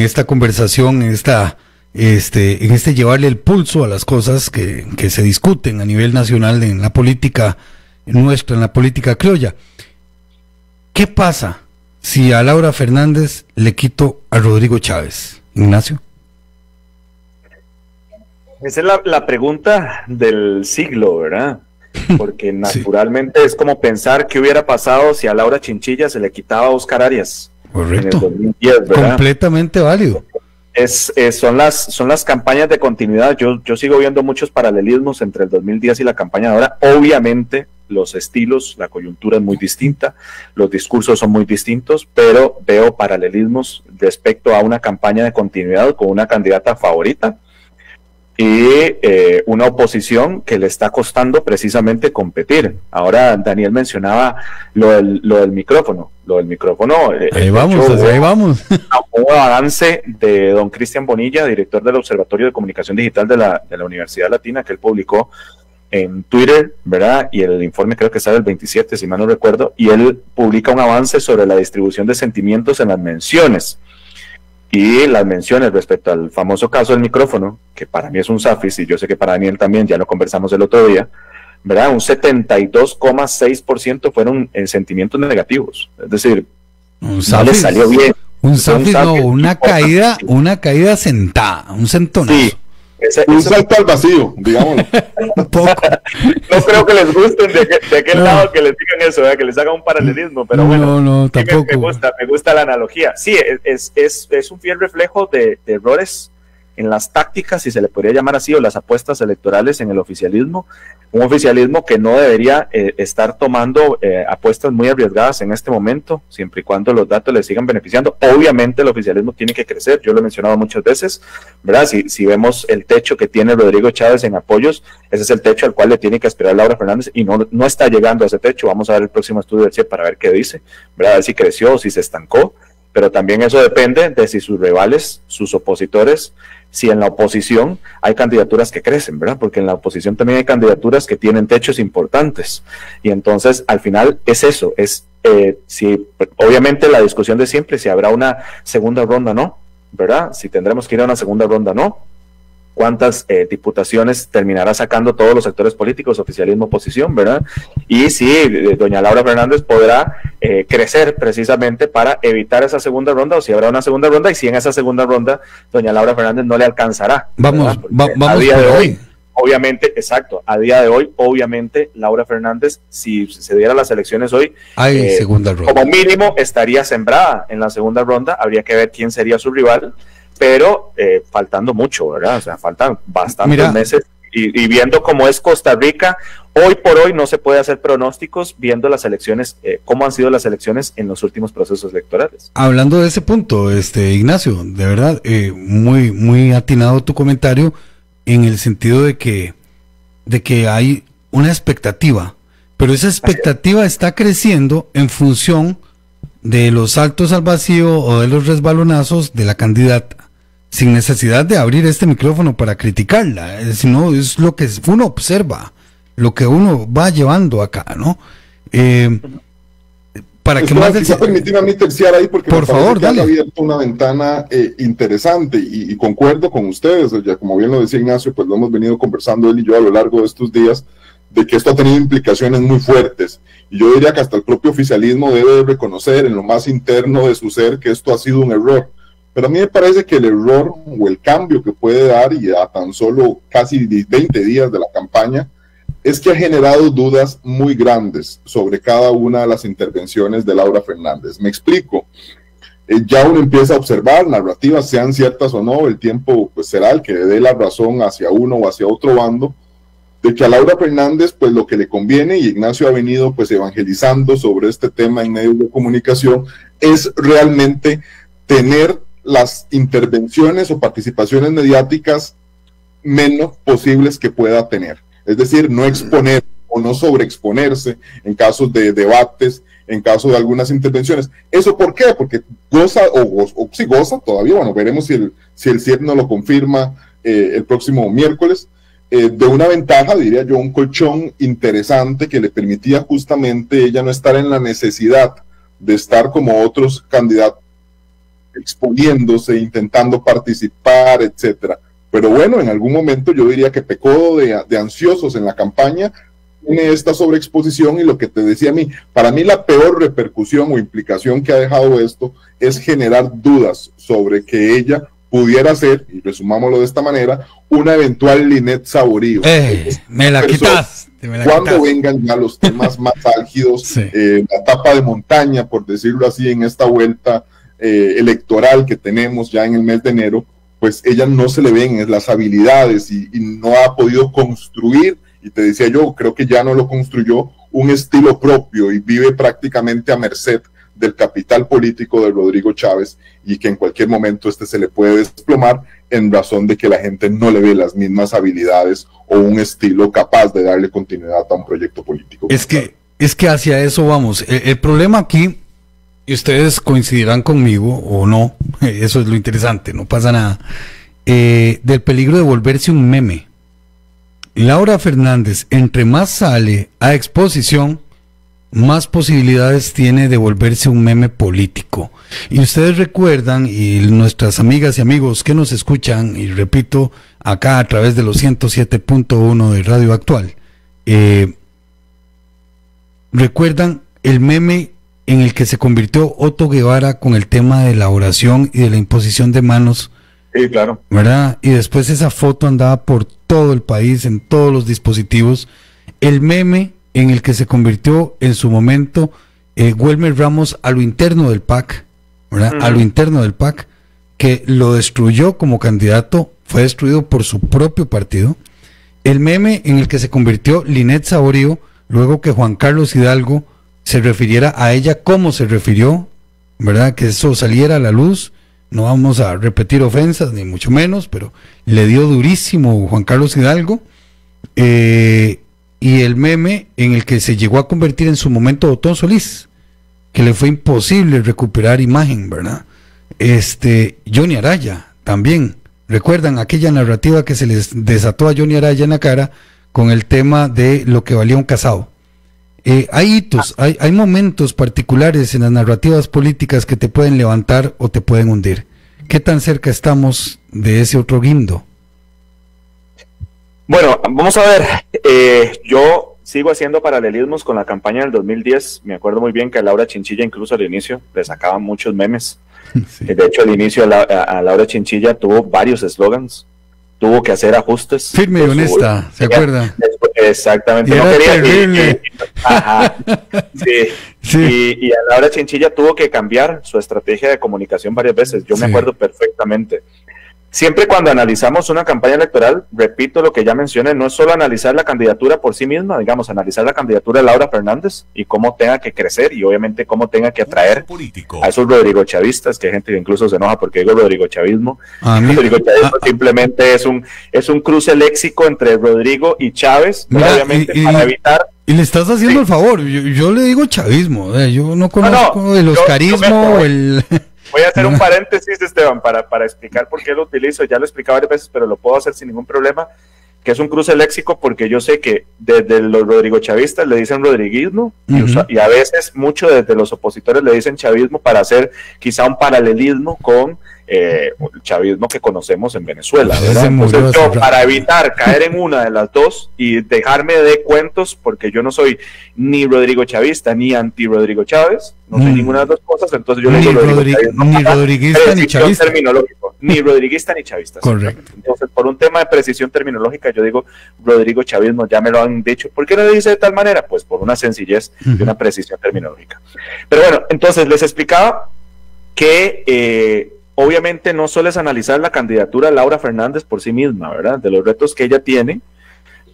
esta conversación, en este llevarle el pulso a las cosas que se discuten a nivel nacional en la política nuestra, en la política criolla. ¿Qué pasa si a Laura Fernández le quito a Rodrigo Chávez? Ignacio. Esa es la pregunta del siglo, ¿verdad? Porque naturalmente es como pensar qué hubiera pasado si a Laura Chinchilla se le quitaba a Oscar Arias. Correcto. En el 2010, ¿verdad? Completamente válido. Son las campañas de continuidad. Yo sigo viendo muchos paralelismos entre el 2010 y la campaña de ahora. Obviamente los estilos, la coyuntura es muy distinta, los discursos son muy distintos, pero veo paralelismos respecto a una campaña de continuidad con una candidata favorita y una oposición que le está costando precisamente competir. Ahora Daniel mencionaba lo del micrófono. Ahí vamos. Un avance de don Cristian Bonilla, director del Observatorio de Comunicación Digital de la Universidad Latina, que él publicó en Twitter, ¿verdad? Y el informe creo que sale el 27, si mal no recuerdo, y él publica un avance sobre la distribución de sentimientos en las menciones. Y las menciones respecto al famoso caso del micrófono, que para mí es un zafis, y yo sé que para Daniel también, ya lo conversamos el otro día, ¿verdad? Un 72,6% fueron en sentimientos negativos. Es decir, no les salió bien. Una caída sentada, un sentonazo. Sí, Un salto al vacío, digámoslo. Un poco. No creo que les gusten de aquel lado que les digan eso, que les haga un paralelismo, pero bueno, no, tampoco. Me gusta la analogía. Sí, es un fiel reflejo de errores en las tácticas, si se le podría llamar así, o las apuestas electorales en el oficialismo. Un oficialismo que no debería estar tomando apuestas muy arriesgadas en este momento, siempre y cuando los datos le sigan beneficiando. Obviamente el oficialismo tiene que crecer, yo lo he mencionado muchas veces, ¿verdad? Si vemos el techo que tiene Rodrigo Chávez en apoyos, ese es el techo al cual le tiene que aspirar Laura Fernández, y no está llegando a ese techo. Vamos a ver el próximo estudio del CIE para ver qué dice, ¿verdad? A ver si creció o si se estancó, pero también eso depende de si sus rivales, sus opositores, si en la oposición hay candidaturas que crecen, ¿verdad? Porque en la oposición también hay candidaturas que tienen techos importantes. Y entonces, al final, es eso, si obviamente la discusión de siempre, si habrá una segunda ronda, ¿no? ¿Verdad? Si tendremos que ir a una segunda ronda, ¿no? ¿Cuántas diputaciones terminará sacando todos los sectores políticos, oficialismo, oposición, ¿verdad? Y si doña Laura Fernández podrá crecer precisamente para evitar esa segunda ronda, o si habrá una segunda ronda, y si en esa segunda ronda doña Laura Fernández no le alcanzará. Vamos a día de hoy, obviamente, exacto, a día de hoy, obviamente, Laura Fernández, si se dieran las elecciones hoy, hay segunda ronda. Como mínimo estaría sembrada en la segunda ronda. Habría que ver quién sería su rival, pero faltando mucho, ¿verdad? O sea, faltan bastantes meses, y viendo cómo es Costa Rica, hoy por hoy no se puede hacer pronósticos viendo las elecciones, cómo han sido las elecciones en los últimos procesos electorales. Hablando de ese punto, Ignacio, de verdad, muy, muy atinado tu comentario, en el sentido de que hay una expectativa, pero esa expectativa está creciendo en función de los saltos al vacío o de los resbalonazos de la candidata, sin necesidad de abrir este micrófono para criticarla, sino es lo que uno observa, lo que uno va llevando acá, ¿no? Para que más permitirme a mí terciar ahí, porque por favor, dale. Ha abierto una ventana interesante, y concuerdo con ustedes, ya como bien lo decía Ignacio, pues lo hemos venido conversando él y yo a lo largo de estos días, de que esto ha tenido implicaciones muy fuertes, y yo diría que hasta el propio oficialismo debe reconocer en lo más interno de su ser que esto ha sido un error. Pero a mí me parece que el error o el cambio que puede dar, y a tan solo casi 20 días de la campaña, es que ha generado dudas muy grandes sobre cada una de las intervenciones de Laura Fernández. Me explico. Ya uno empieza a observar narrativas, sean ciertas o no, el tiempo pues será el que le dé la razón hacia uno o hacia otro bando, de que a Laura Fernández pues lo que le conviene, y Ignacio ha venido pues evangelizando sobre este tema en medios de comunicación, es realmente tener las intervenciones o participaciones mediáticas menos posibles que pueda tener. Es decir, no exponer o no sobreexponerse en casos de debates, en caso de algunas intervenciones. ¿Eso por qué? Porque goza, o sí goza todavía, bueno, veremos si el CIE no lo confirma el próximo miércoles, de una ventaja, diría yo, un colchón interesante que le permitía justamente ella no estar en la necesidad de estar como otros candidatos exponiéndose, intentando participar, etcétera. Pero bueno, en algún momento yo diría que pecó de ansiosos en la campaña, tiene esta sobreexposición, y lo que te decía a mí, para mí la peor repercusión o implicación que ha dejado esto es generar dudas sobre que ella pudiera ser, y resumámoslo de esta manera, una eventual Linet Saborío. Me la quitas. Cuando vengan ya los temas más álgidos, sí. La etapa de montaña, por decirlo así, en esta vuelta electoral que tenemos ya en el mes de enero, pues ella no se le ven las habilidades y no ha podido construir, y te decía yo, creo que ya no lo construyó, un estilo propio, y vive prácticamente a merced del capital político de Rodrigo Chávez, y que en cualquier momento se le puede desplomar en razón de que la gente no le ve las mismas habilidades o un estilo capaz de darle continuidad a un proyecto político. Es que hacia eso vamos. El problema aquí, y ustedes coincidirán conmigo o no, eso es lo interesante, no pasa nada, del peligro de volverse un meme. Laura Fernández, entre más sale a exposición, más posibilidades tiene de volverse un meme político. Y ustedes recuerdan, y nuestras amigas y amigos que nos escuchan, y repito, acá a través de los 107.1 de Radio Actual, recuerdan el meme en el que se convirtió Otto Guevara con el tema de la oración y de la imposición de manos Sí, claro. ¿Verdad? Y después esa foto andaba por todo el país, en todos los dispositivos. El meme en el que se convirtió en su momento Wilmer Ramos a lo interno del PAC, ¿verdad? A lo interno del PAC, que lo destruyó como candidato, fue destruido por su propio partido. El meme en el que se convirtió Linet Saborío, luego que Juan Carlos Hidalgo se refiriera a ella como se refirió, ¿verdad? Que eso saliera a la luz. No vamos a repetir ofensas, ni mucho menos, pero le dio durísimo Juan Carlos Hidalgo. Y el meme en el que se llegó a convertir en su momento Otón Solís, que le fue imposible recuperar imagen, ¿verdad? Johnny Araya también. ¿Recuerdan aquella narrativa que se les desató a Johnny Araya en la cara con el tema de lo que valía un casado? Hay hitos, hay momentos particulares en las narrativas políticas que te pueden levantar o te pueden hundir. ¿Qué tan cerca estamos de ese otro guindo? Bueno, vamos a ver, yo sigo haciendo paralelismos con la campaña del 2010, me acuerdo muy bien que a Laura Chinchilla incluso al inicio le sacaban muchos memes, sí. De hecho al inicio a Laura Chinchilla tuvo varios eslogans, tuvo que hacer ajustes. Firme y honesta, ¿se acuerda? Exactamente. No quería ajá, sí. Sí. Y a Laura Chinchilla tuvo que cambiar su estrategia de comunicación varias veces, yo me acuerdo perfectamente. Siempre cuando analizamos una campaña electoral, repito lo que ya mencioné, no es solo analizar la candidatura por sí misma, digamos, analizar la candidatura de Laura Fernández y cómo tenga que crecer y obviamente cómo tenga que atraer a esos Rodrigo chavistas, que hay gente que incluso se enoja porque digo Rodrigo chavismo. Rodrigo chavismo simplemente es un cruce léxico entre Rodrigo y Chávez, mira, obviamente para evitar... Y le estás haciendo el favor, yo le digo chavismo, yo no conozco el oscarismo o el... Voy a hacer un paréntesis, Esteban, para explicar por qué lo utilizo. Ya lo he explicado varias veces, pero lo puedo hacer sin ningún problema, que es un cruce léxico, porque yo sé que desde los Rodrigo chavistas le dicen rodriguismo, y a veces mucho desde los opositores le dicen chavismo para hacer quizá un paralelismo con el chavismo que conocemos en Venezuela, ¿verdad? Entonces yo, para evitar caer en una de las dos y dejarme de cuentos, porque yo no soy ni Rodrigo chavista ni anti Rodrigo Chávez, no soy ninguna de las dos cosas, entonces yo le digo ni rodriguista ni chavista. Ni rodriguista ni chavista. Correcto. Entonces, por un tema de precisión terminológica, yo digo Rodrigo chavismo, ya me lo han dicho. ¿Por qué no lo dice de tal manera? Pues por una sencillez y una precisión terminológica. Pero bueno, entonces les explicaba que obviamente no solo es analizar la candidatura de Laura Fernández por sí misma, ¿verdad? De los retos que ella tiene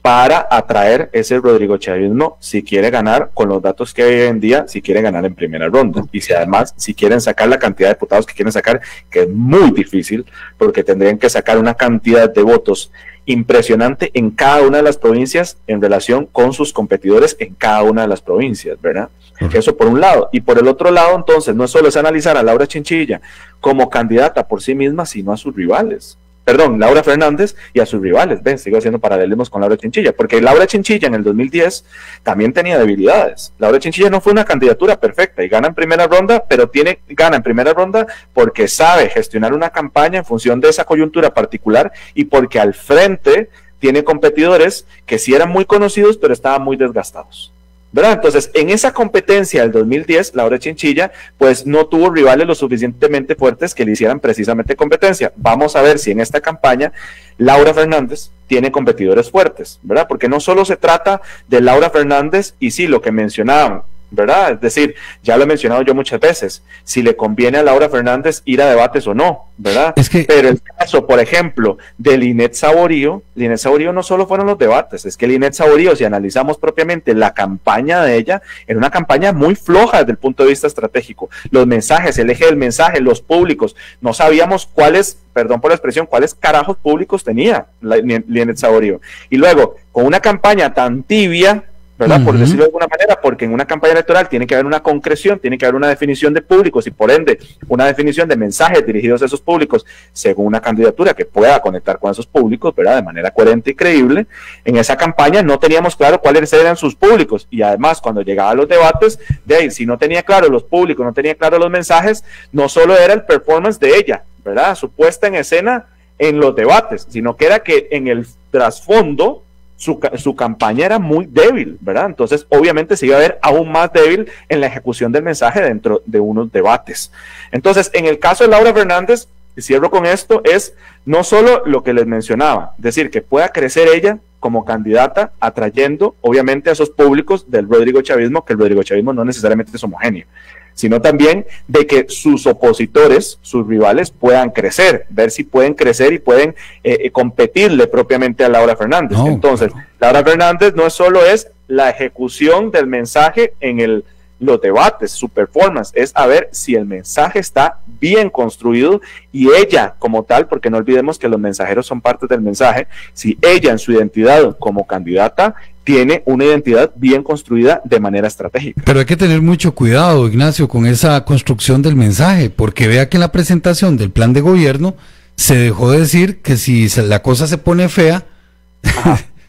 para atraer ese Rodrigo chavismo si quiere ganar con los datos que hay hoy en día, si quiere ganar en primera ronda. Y si además, si quieren sacar la cantidad de diputados que quieren sacar, que es muy difícil, porque tendrían que sacar una cantidad de votos impresionante en cada una de las provincias en relación con sus competidores en cada una de las provincias, ¿verdad? Eso por un lado. Y por el otro lado, entonces, no solo es analizar a Laura Chinchilla como candidata por sí misma, sino a sus rivales. Perdón, Laura Fernández y a sus rivales. Ven, sigo haciendo paralelismos con Laura Chinchilla, porque Laura Chinchilla en el 2010 también tenía debilidades. Laura Chinchilla no fue una candidatura perfecta y gana en primera ronda, pero gana en primera ronda porque sabe gestionar una campaña en función de esa coyuntura particular y porque al frente tiene competidores que sí eran muy conocidos, pero estaban muy desgastados, ¿verdad? Entonces, en esa competencia del 2010, Laura Chinchilla, pues no tuvo rivales lo suficientemente fuertes que le hicieran precisamente competencia. Vamos a ver si en esta campaña Laura Fernández tiene competidores fuertes, ¿verdad? Porque no solo se trata de Laura Fernández y sí, lo que mencionaban, ¿verdad? Es decir, ya lo he mencionado yo muchas veces, si le conviene a Laura Fernández ir a debates o no, ¿verdad? Pero el caso, por ejemplo, de Linet Saborío no solo fueron los debates, es que Linet Saborío, si analizamos propiamente la campaña de ella, era una campaña muy floja desde el punto de vista estratégico. Los mensajes, el eje del mensaje, los públicos, no sabíamos cuáles, perdón por la expresión, cuáles carajos públicos tenía Linet Saborío. Y luego, con una campaña tan tibia, ¿verdad? Por decirlo de alguna manera, porque en una campaña electoral tiene que haber una concreción, tiene que haber una definición de públicos y por ende una definición de mensajes dirigidos a esos públicos según una candidatura que pueda conectar con esos públicos, ¿verdad? De manera coherente y creíble. En esa campaña no teníamos claro cuáles eran sus públicos y además cuando llegaba a los debates, de ahí, si no tenía claro los públicos, no tenía claro los mensajes, no solo era el performance de ella, ¿verdad? Su puesta en escena en los debates, sino que era que en el trasfondo su campaña era muy débil, ¿verdad? Entonces, obviamente se iba a ver aún más débil en la ejecución del mensaje dentro de unos debates. Entonces, en el caso de Laura Fernández, cierro con esto, es no solo lo que les mencionaba, es decir, que pueda crecer ella como candidata, atrayendo obviamente a esos públicos del Rodrigo Chavismo, que el Rodrigo Chavismo no necesariamente es homogéneo, sino también de que sus opositores, sus rivales, puedan crecer, ver si pueden crecer y pueden competirle propiamente a Laura Fernández. No, entonces, claro. Laura Fernández no solo es la ejecución del mensaje en los debates, su performance, es a ver si el mensaje está bien construido y ella como tal, porque no olvidemos que los mensajeros son parte del mensaje, si ella en su identidad como candidata tiene una identidad bien construida de manera estratégica. Pero hay que tener mucho cuidado, Ignacio, con esa construcción del mensaje, porque vea que en la presentación del plan de gobierno se dejó de decir que si la cosa se pone fea,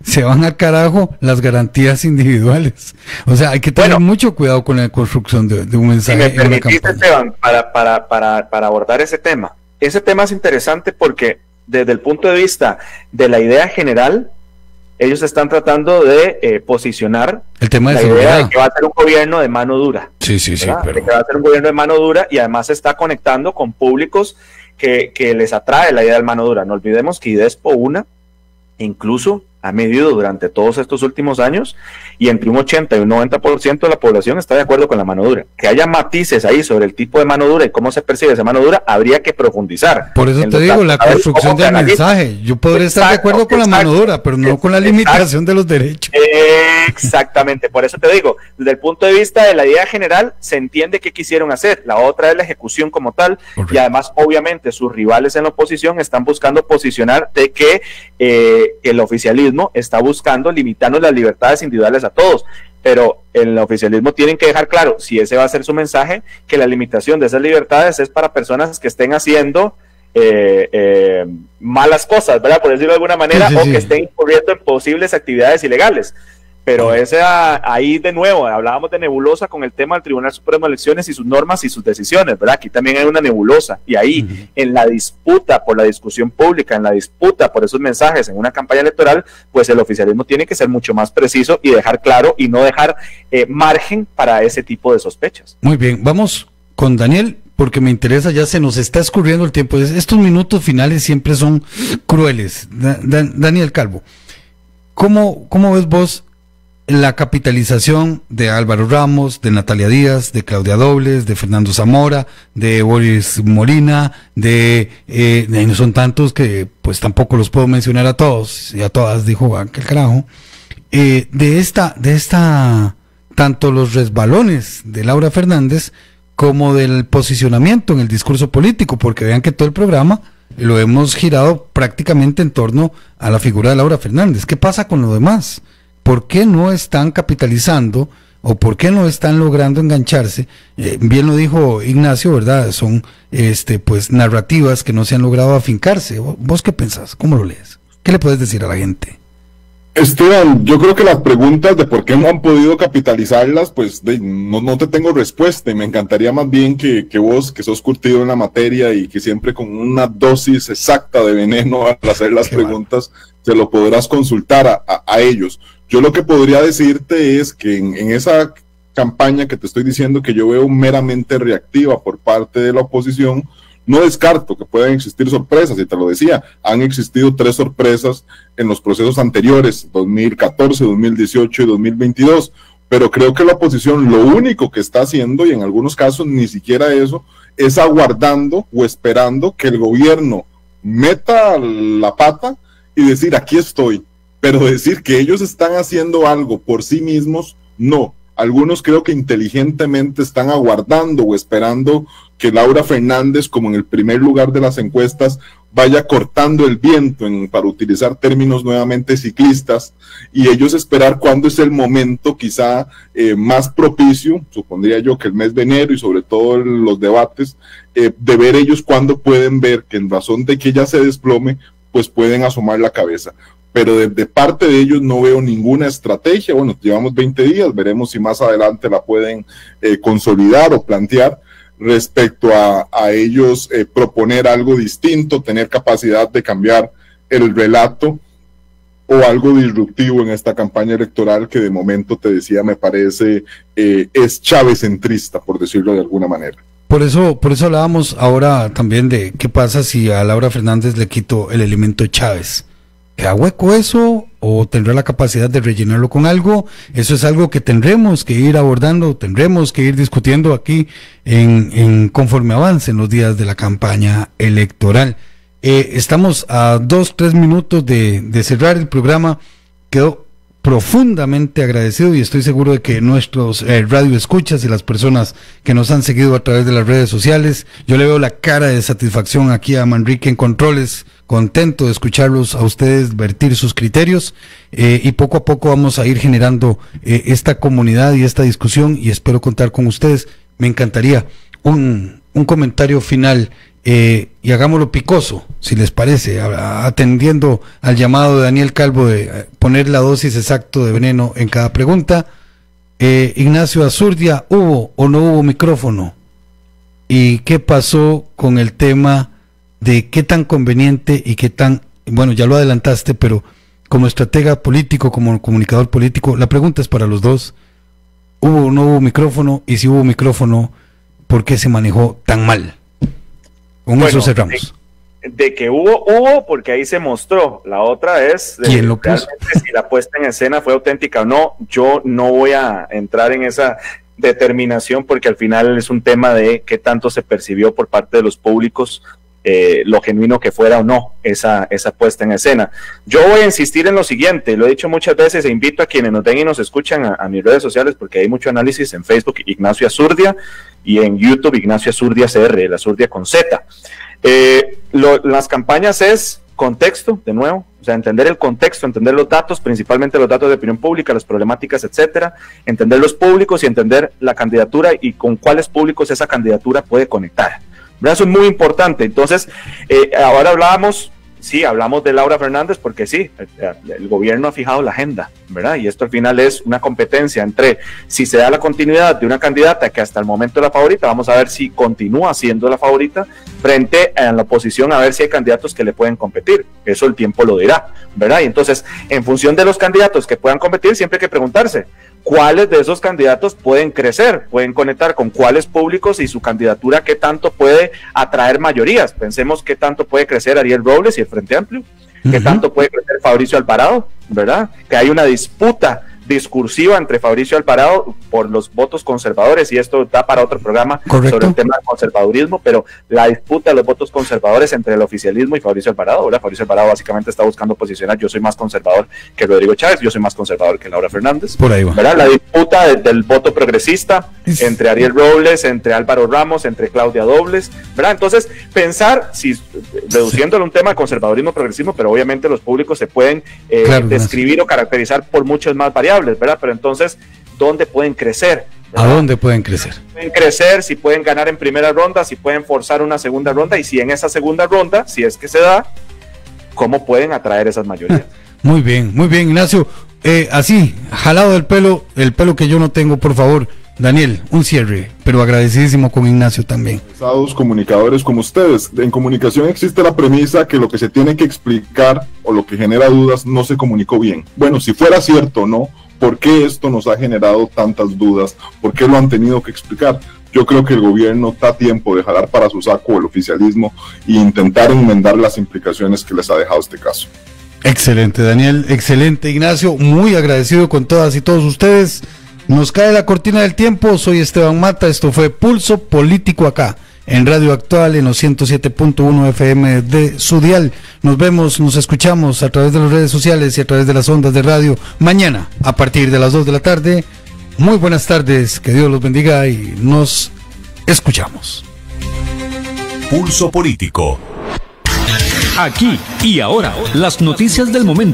se van al carajo las garantías individuales. O sea, hay que tener mucho cuidado con la construcción de un mensaje. Si me permitiste, Esteban, para abordar ese tema es interesante porque desde el punto de vista de la idea general, ellos están tratando de posicionar el tema de la idea de que va a ser un gobierno de mano dura. Sí, pero... de que va a ser un gobierno de mano dura y además se está conectando con públicos que les atrae la idea de mano dura. No olvidemos que IDESPO incluso ha medido durante todos estos últimos años y entre un 80 y un 90% de la población está de acuerdo con la mano dura. Que haya matices ahí sobre el tipo de mano dura y cómo se percibe esa mano dura, habría que profundizar. Por eso te digo, la construcción del mensaje. Yo podría estar de acuerdo con la mano dura, pero no con la limitación de los derechos. Exactamente, por eso te digo, desde el punto de vista de la idea general, se entiende qué quisieron hacer. La otra es la ejecución como tal. Correcto. Y además, obviamente, sus rivales en la oposición están buscando posicionar de que el oficialismo está buscando limitarnos las libertades individuales a todos, pero el oficialismo tienen que dejar claro, si ese va a ser su mensaje, que la limitación de esas libertades es para personas que estén haciendo malas cosas, ¿verdad? Por decirlo de alguna manera, o que estén incurriendo en posibles actividades ilegales. Pero ahí de nuevo, hablábamos de nebulosa con el tema del Tribunal Supremo de Elecciones y sus normas y sus decisiones, ¿verdad? Aquí también hay una nebulosa, y ahí en la disputa por la discusión pública, en la disputa por esos mensajes en una campaña electoral, pues el oficialismo tiene que ser mucho más preciso y dejar claro y no dejar margen para ese tipo de sospechas. Muy bien, vamos con Daniel, porque me interesa, ya se nos está escurriendo el tiempo, estos minutos finales siempre son crueles. Daniel Calvo, ¿cómo ves vos la capitalización de Álvaro Ramos, de Natalia Díaz, de Claudia Dobles, de Fernando Zamora, de Boris Molina, no son tantos que pues tampoco los puedo mencionar a todos y a todas, dijo aquel carajo, de esta tanto los resbalones de Laura Fernández como del posicionamiento en el discurso político, porque vean que todo el programa lo hemos girado prácticamente en torno a la figura de Laura Fernández. ¿Qué pasa con lo demás? ¿Por qué no están capitalizando o por qué no están logrando engancharse? Bien lo dijo Ignacio, ¿verdad? Son pues narrativas que no se han logrado afincarse. ¿Vos qué pensás? ¿Cómo lo lees? ¿Qué le puedes decir a la gente? Esteban, yo creo que las preguntas de por qué no han podido capitalizarlas, pues no te tengo respuesta, y me encantaría más bien que vos, que sos curtido en la materia y que siempre con una dosis exacta de veneno al hacer las preguntas, te lo podrás consultar a ellos. Yo lo que podría decirte es que en esa campaña que te estoy diciendo que yo veo meramente reactiva por parte de la oposición, no descarto que puedan existir sorpresas, y te lo decía, han existido 3 sorpresas en los procesos anteriores, 2014, 2018 y 2022, pero creo que la oposición lo único que está haciendo, y en algunos casos ni siquiera eso, es aguardando o esperando que el gobierno meta la pata y decir, aquí estoy. Pero decir que ellos están haciendo algo por sí mismos, no. Algunos creo que inteligentemente están aguardando o esperando que Laura Fernández, como en el primer lugar de las encuestas, vaya cortando el viento, para utilizar términos nuevamente ciclistas, y ellos esperar cuándo es el momento quizá más propicio, supondría yo que el mes de enero y sobre todo los debates, de ver ellos cuándo pueden ver que en razón de que ella se desplome, pues pueden asomar la cabeza. Pero de parte de ellos no veo ninguna estrategia. Bueno, llevamos 20 días, veremos si más adelante la pueden consolidar o plantear respecto a ellos proponer algo distinto, tener capacidad de cambiar el relato o algo disruptivo en esta campaña electoral que de momento, te decía, me parece es chavecentrista, por decirlo de alguna manera. Por eso hablábamos ahora también de qué pasa si a Laura Fernández le quito el elemento Chávez. ¿Queda hueco eso o tendrá la capacidad de rellenarlo con algo? Eso es algo que tendremos que ir abordando, tendremos que ir discutiendo aquí en conforme avancen los días de la campaña electoral. Estamos a 2-3 minutos de cerrar el programa. Quedó profundamente agradecido y estoy seguro de que nuestros radioescuchas y las personas que nos han seguido a través de las redes sociales, yo le veo la cara de satisfacción aquí a Manrique en Controles, contento de escucharlos a ustedes vertir sus criterios, y poco a poco vamos a ir generando esta comunidad y esta discusión, y espero contar con ustedes. Me encantaría un comentario final, y hagámoslo picoso, si les parece, atendiendo al llamado de Daniel Calvo de poner la dosis exacta de veneno en cada pregunta. Ignacio Azurdia, ¿hubo o no hubo micrófono? ¿Y qué pasó con el tema de qué tan conveniente y qué tan, bueno, ya lo adelantaste, pero como estratega político, como comunicador político, la pregunta es para los dos: ¿hubo o no hubo micrófono? Y si hubo micrófono, ¿por qué se manejó tan mal? Con eso cerramos. De que hubo, porque ahí se mostró. La otra es ¿quién lo puso? Si la puesta en escena fue auténtica o no. Yo no voy a entrar en esa determinación, porque al final es un tema de qué tanto se percibió por parte de los públicos, lo genuino que fuera o no esa puesta en escena. Yo voy a insistir en lo siguiente, lo he dicho muchas veces, e invito a quienes nos ven y nos escuchan a mis redes sociales, porque hay mucho análisis en Facebook, Ignacio Azurdia, y en YouTube, Ignacio Azurdia CR, el Azurdia con Z. Las campañas es contexto, de nuevo, o sea, entender el contexto, entender los datos, principalmente los datos de opinión pública, las problemáticas, etcétera, entender los públicos y entender la candidatura y con cuáles públicos esa candidatura puede conectar. ¿Verdad? Eso es muy importante. Entonces, ahora hablamos de Laura Fernández, porque sí, el gobierno ha fijado la agenda, ¿verdad? Y esto al final es una competencia entre si se da la continuidad de una candidata que hasta el momento es la favorita, vamos a ver si continúa siendo la favorita, frente a la oposición, a ver si hay candidatos que le pueden competir. Eso el tiempo lo dirá, ¿verdad? Y entonces, en función de los candidatos que puedan competir, siempre hay que preguntarse cuáles de esos candidatos pueden crecer, pueden conectar con cuáles públicos, y su candidatura qué tanto puede atraer mayorías. Pensemos qué tanto puede crecer Ariel Robles y el Frente Amplio, qué tanto puede crecer Fabricio Alvarado, ¿verdad? Que hay una disputa discursiva entre Fabricio Alvarado por los votos conservadores, y esto da para otro programa. Correcto. Sobre el tema del conservadurismo, pero la disputa de los votos conservadores entre el oficialismo y Fabricio Alvarado, ¿verdad? Fabricio Alvarado básicamente está buscando posicionar: yo soy más conservador que Rodrigo Chávez, yo soy más conservador que Laura Fernández. Por ahí va. ¿Verdad? La disputa del voto progresista entre Ariel Robles, entre Álvaro Ramos, entre Claudia Dobles, ¿verdad? Entonces, pensar, si reduciéndolo a un tema de conservadurismo, progresismo, pero obviamente los públicos se pueden describir o caracterizar por muchas más variables, ¿verdad? Pero entonces, ¿dónde pueden crecer? ¿Verdad? ¿A dónde pueden crecer? Pueden crecer, si pueden ganar en primera ronda, si pueden forzar una segunda ronda, y si en esa segunda ronda, si es que se da, ¿cómo pueden atraer esas mayorías? Muy bien, Ignacio. Así, jalado del pelo, el pelo que yo no tengo, por favor, Daniel, un cierre, pero agradecidísimo con Ignacio también. Comunicadores como ustedes. En comunicación existe la premisa que lo que se tiene que explicar o lo que genera dudas no se comunicó bien. Bueno, si fuera cierto o no, ¿por qué esto nos ha generado tantas dudas? ¿Por qué lo han tenido que explicar? Yo creo que el gobierno está a tiempo de jalar para su saco el oficialismo e intentar enmendar las implicaciones que les ha dejado este caso. Excelente, Daniel, excelente, Ignacio, muy agradecido con todas y todos ustedes. Nos cae la cortina del tiempo. Soy Esteban Mata, esto fue Pulso Político acá en Radio Actual, en los 107.1 FM de su dial. Nos vemos, nos escuchamos a través de las redes sociales y a través de las ondas de radio mañana a partir de las 2 de la tarde. Muy buenas tardes, que Dios los bendiga y nos escuchamos. Pulso Político. Aquí y ahora, las noticias del momento.